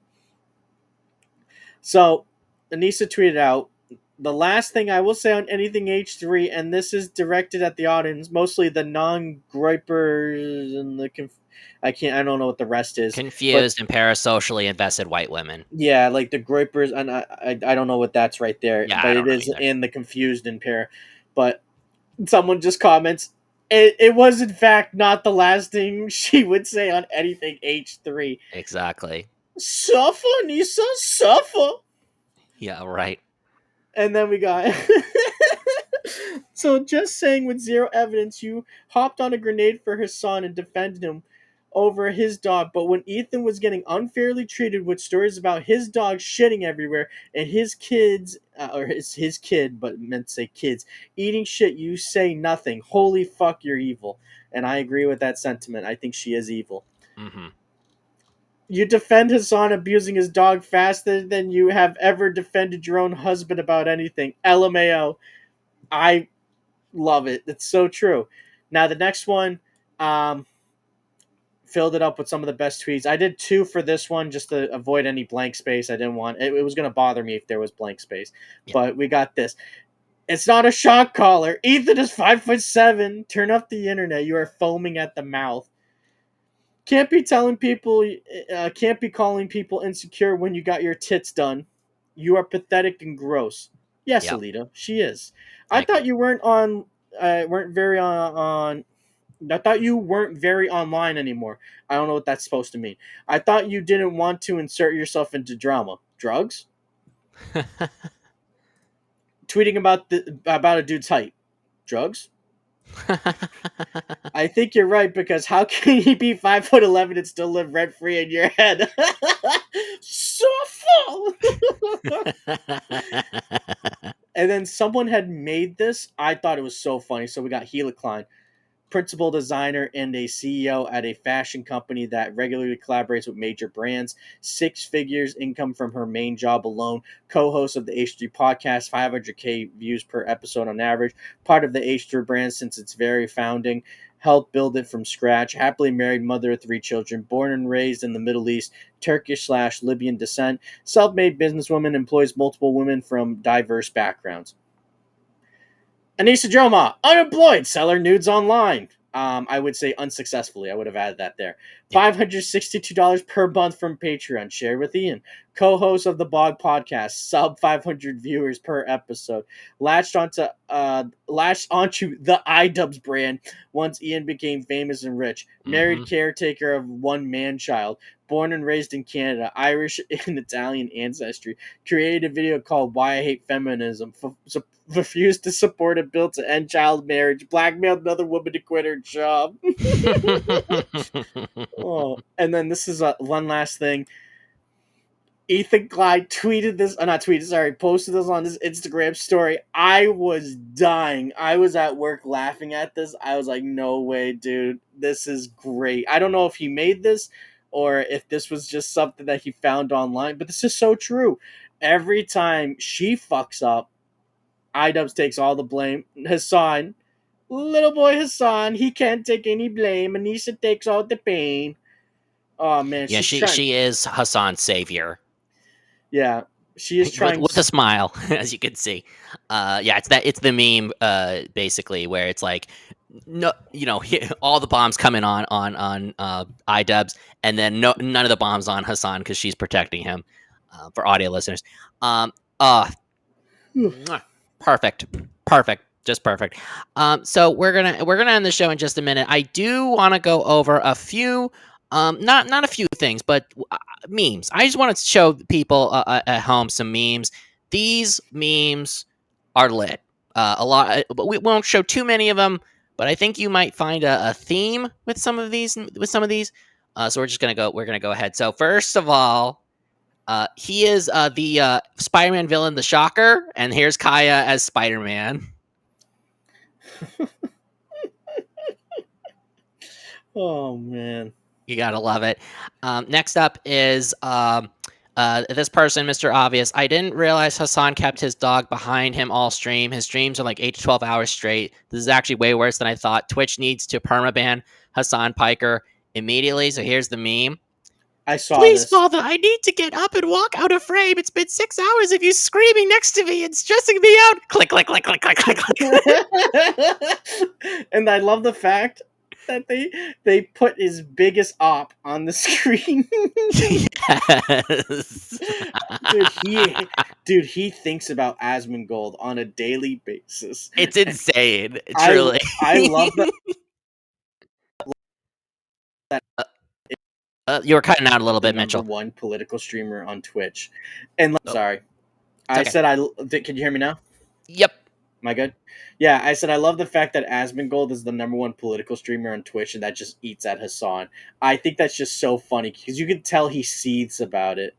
So, Anissa tweeted out, the last thing I will say on anything H3, and this is directed at the audience, mostly the non-gripers and the I don't know what the rest is. Confused and parasocially invested white women. Yeah, like the gripers, and I don't know what that's right there, Yeah, but I it don't know is either. in the confused and pair. But someone just comments, it was in fact not the last thing she would say on anything H3. Exactly. Suffer, Nisa, suffer. Yeah, right. And then we got so just saying with zero evidence, you hopped on a grenade for his son and defended him over his dog. But when Ethan was getting unfairly treated with stories about his dog shitting everywhere and his kids, or his kid, but meant to say kids, eating shit, you say nothing. Holy fuck, you're evil. And I agree with that sentiment. I think she is evil. Mm-hmm. You defend Hasan abusing his dog faster than you have ever defended your own husband about anything. LMAO. I love it. It's so true. Now the next one, filled it up with some of the best tweets. I did two for this one just to avoid any blank space. I didn't want it was going to bother me if there was blank space. Yeah. But we got this. It's not a shock collar. Ethan is 5'7". Turn off the internet. You are foaming at the mouth. Can't be calling people insecure when you got your tits done. You are pathetic and gross. Yes, Yep. Alita, she is. I I thought agree. you weren't very on. I thought you weren't very online anymore. I don't know what that's supposed to mean. I thought you didn't want to insert yourself into drama. Drugs? Tweeting about a dude's height. Drugs? I think you're right, because how can he be 5'11" and still live rent free in your head? So full. And then someone had made this. I thought it was so funny. So we got Gila Klein. principal designer and a CEO at a fashion company that regularly collaborates with major brands. 6 figures income from her main job alone. Co-host of the H3 podcast, 500K views per episode on average. Part of the H3 brand since its very founding. Helped build it from scratch. Happily married, mother of 3 children. Born and raised in the Middle East, Turkish/Libyan descent. Self-made businesswoman, employs multiple women from diverse backgrounds. Anissa Joma, unemployed, seller nudes online. I would say unsuccessfully. I would have added that there. $562 per month from Patreon. Shared with Ian. Co-host of the Bog Podcast. Sub 500 viewers per episode. Latched onto the iDubbbz brand once Ian became famous and rich. Married caretaker of 1 man-child. Born and raised in Canada. Irish and Italian ancestry. Created a video called Why I Hate Feminism. Refused to support a bill to end child marriage, blackmailed another woman to quit her job. Oh, and then this is one last thing. Ethan Clyde posted this on his Instagram story. I was dying. I was at work laughing at this. I was like, no way, dude. This is great. I don't know if he made this or if this was just something that he found online, but this is so true. Every time she fucks up, iDubbbz takes all the blame. Hasan, little boy Hasan, he can't take any blame. Anissa takes all the pain. Oh man, Yeah, she is Hasan's savior. Yeah, she is trying with a smile, as you can see. Yeah, it's the meme, basically, where it's like, no, all the bombs coming on iDubbbz, and then none of the bombs on Hasan because she's protecting him. For audio listeners, perfect, just perfect. So we're gonna end the show in just a minute. I do want to go over a few, not a few things, but memes. I just want to show people at home some memes. These memes are lit. A lot, but we won't show too many of them. But I think you might find a theme with some of these. So we're gonna go ahead. So first of all, he is the Spider-Man villain, the Shocker, and here's Kaya as Spider-Man. Oh man, you gotta love it. Next up is this person, Mr. Obvious. I didn't realize Hasan kept his dog behind him all stream. His streams are like 8 to 12 hours straight. This is actually way worse than I thought. Twitch needs to permaban Hasan Piker immediately. So here's the meme. I saw Please, this. Father, I need to get up and walk out of frame. It's been 6 hours of you screaming next to me and stressing me out. Click, click, click, click, click, click, click. And I love the fact that they put his biggest op on the screen. Yes. He thinks about Asmongold on a daily basis. It's insane, truly. I love that. You were cutting out a little bit, Mitchell. Number 1 political streamer on Twitch. And sorry, I said can you hear me now? Yep. Am I good? Yeah, I said I love the fact that Asmongold is the number 1 political streamer on Twitch, and that just eats at Hasan. I think that's just so funny because you can tell he seethes about it.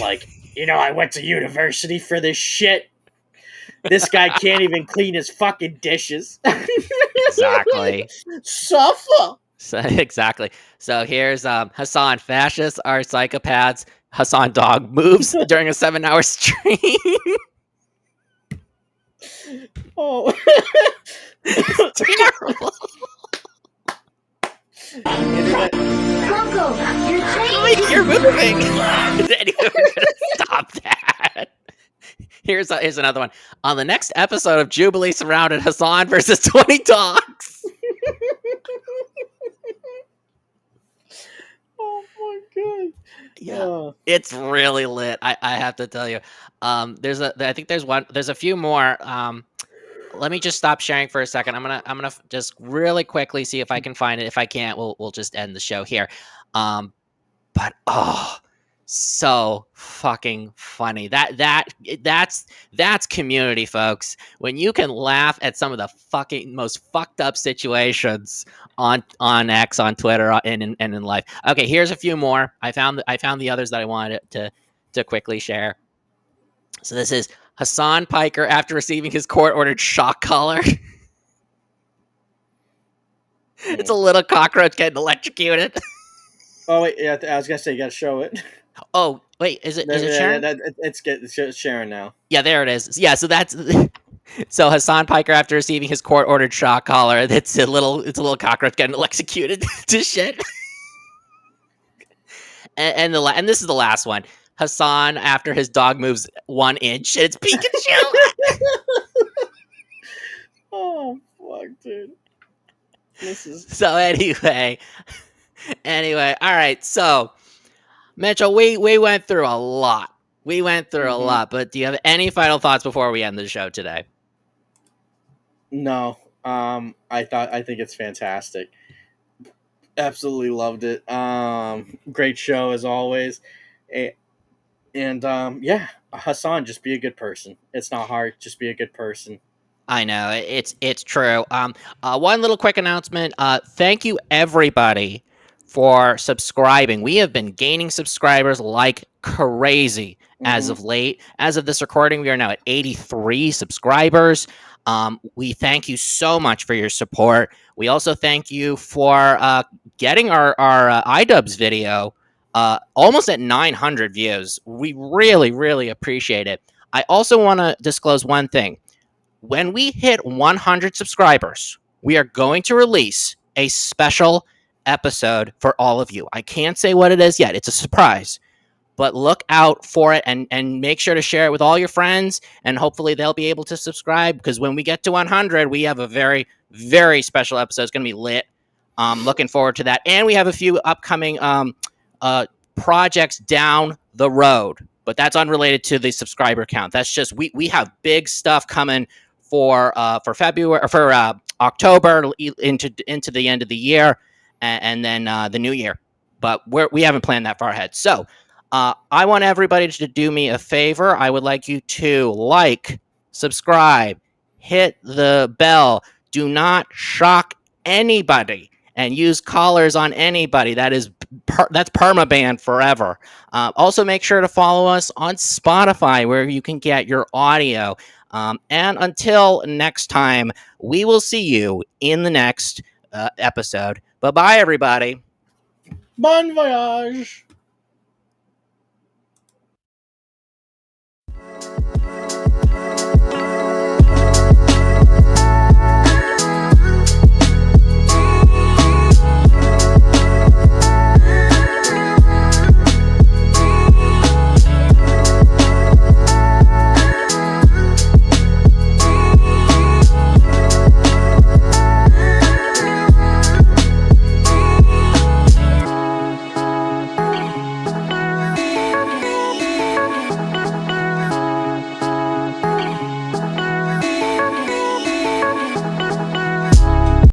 Like, I went to university for this shit. This guy can't even clean his fucking dishes. Exactly. Suffer. Exactly. So here's Hasan. Fascists are psychopaths. Hasan dog moves during a 7-hour stream. Oh. It's terrible. Internet. Coco, You're moving. Anyway, we're gonna stop that. Here's another one. On the next episode of Jubilee Surrounded, Hasan versus 20 dogs. Oh my god. Yeah, it's really lit. I have to tell you. There's a few more. Let me just stop sharing for a second. I'm gonna just really quickly see if I can find it. If I can't, we'll just end the show here. But so fucking funny. That's community, folks. When you can laugh at some of the fucking most fucked up situations on X, on Twitter, and in life. Okay, here's a few more. I found the others that I wanted to quickly share. So this is Hasan Piker after receiving his court-ordered shock collar. It's a little cockroach getting electrocuted. Oh wait, yeah, I was gonna say you gotta show it. Oh, wait, is it Sharon? It's Sharon now. Yeah, there it is. Yeah, so that's so Hasan Piker, after receiving his court-ordered shock collar, it's a little cockroach getting electrocuted to shit. And this is the last one. Hasan, after his dog moves 1 inch, and it's Pikachu. Oh fuck, dude. This is So anyway, all right. So Mitchell, we went through a lot. We went through a lot, but do you have any final thoughts before we end the show today? no. I think it's fantastic. Absolutely loved it. Great show as always. And yeah, Hasan, just be a good person. It's not hard. Just be a good person. I know it's true. One little quick announcement. Thank you everybody for subscribing. We have been gaining subscribers like crazy as of late. As of this recording, we are now at 83 subscribers. We thank you so much for your support. We also thank you for getting our iDubbbz video almost at 900 views. We really, really appreciate it. I also want to disclose one thing. When we hit 100 subscribers, we are going to release a special episode for all of you. I can't say what it is yet. It's a surprise. But look out for it and make sure to share it with all your friends, and hopefully they'll be able to subscribe, because when we get to 100, we have a very, very special episode. It's going to be lit. Looking forward to that. And we have a few upcoming projects down the road, but that's unrelated to the subscriber count. That's just we have big stuff coming for February, or for October into the end of the year, and then the new year. But we haven't planned that far ahead. So I want everybody to do me a favor. I would like you to like, subscribe, hit the bell. Do not shock anybody and use collars on anybody. That's permaban forever. Also, make sure to follow us on Spotify, where you can get your audio. And until next time, we will see you in the next episode. Bye-bye, everybody. Bon voyage.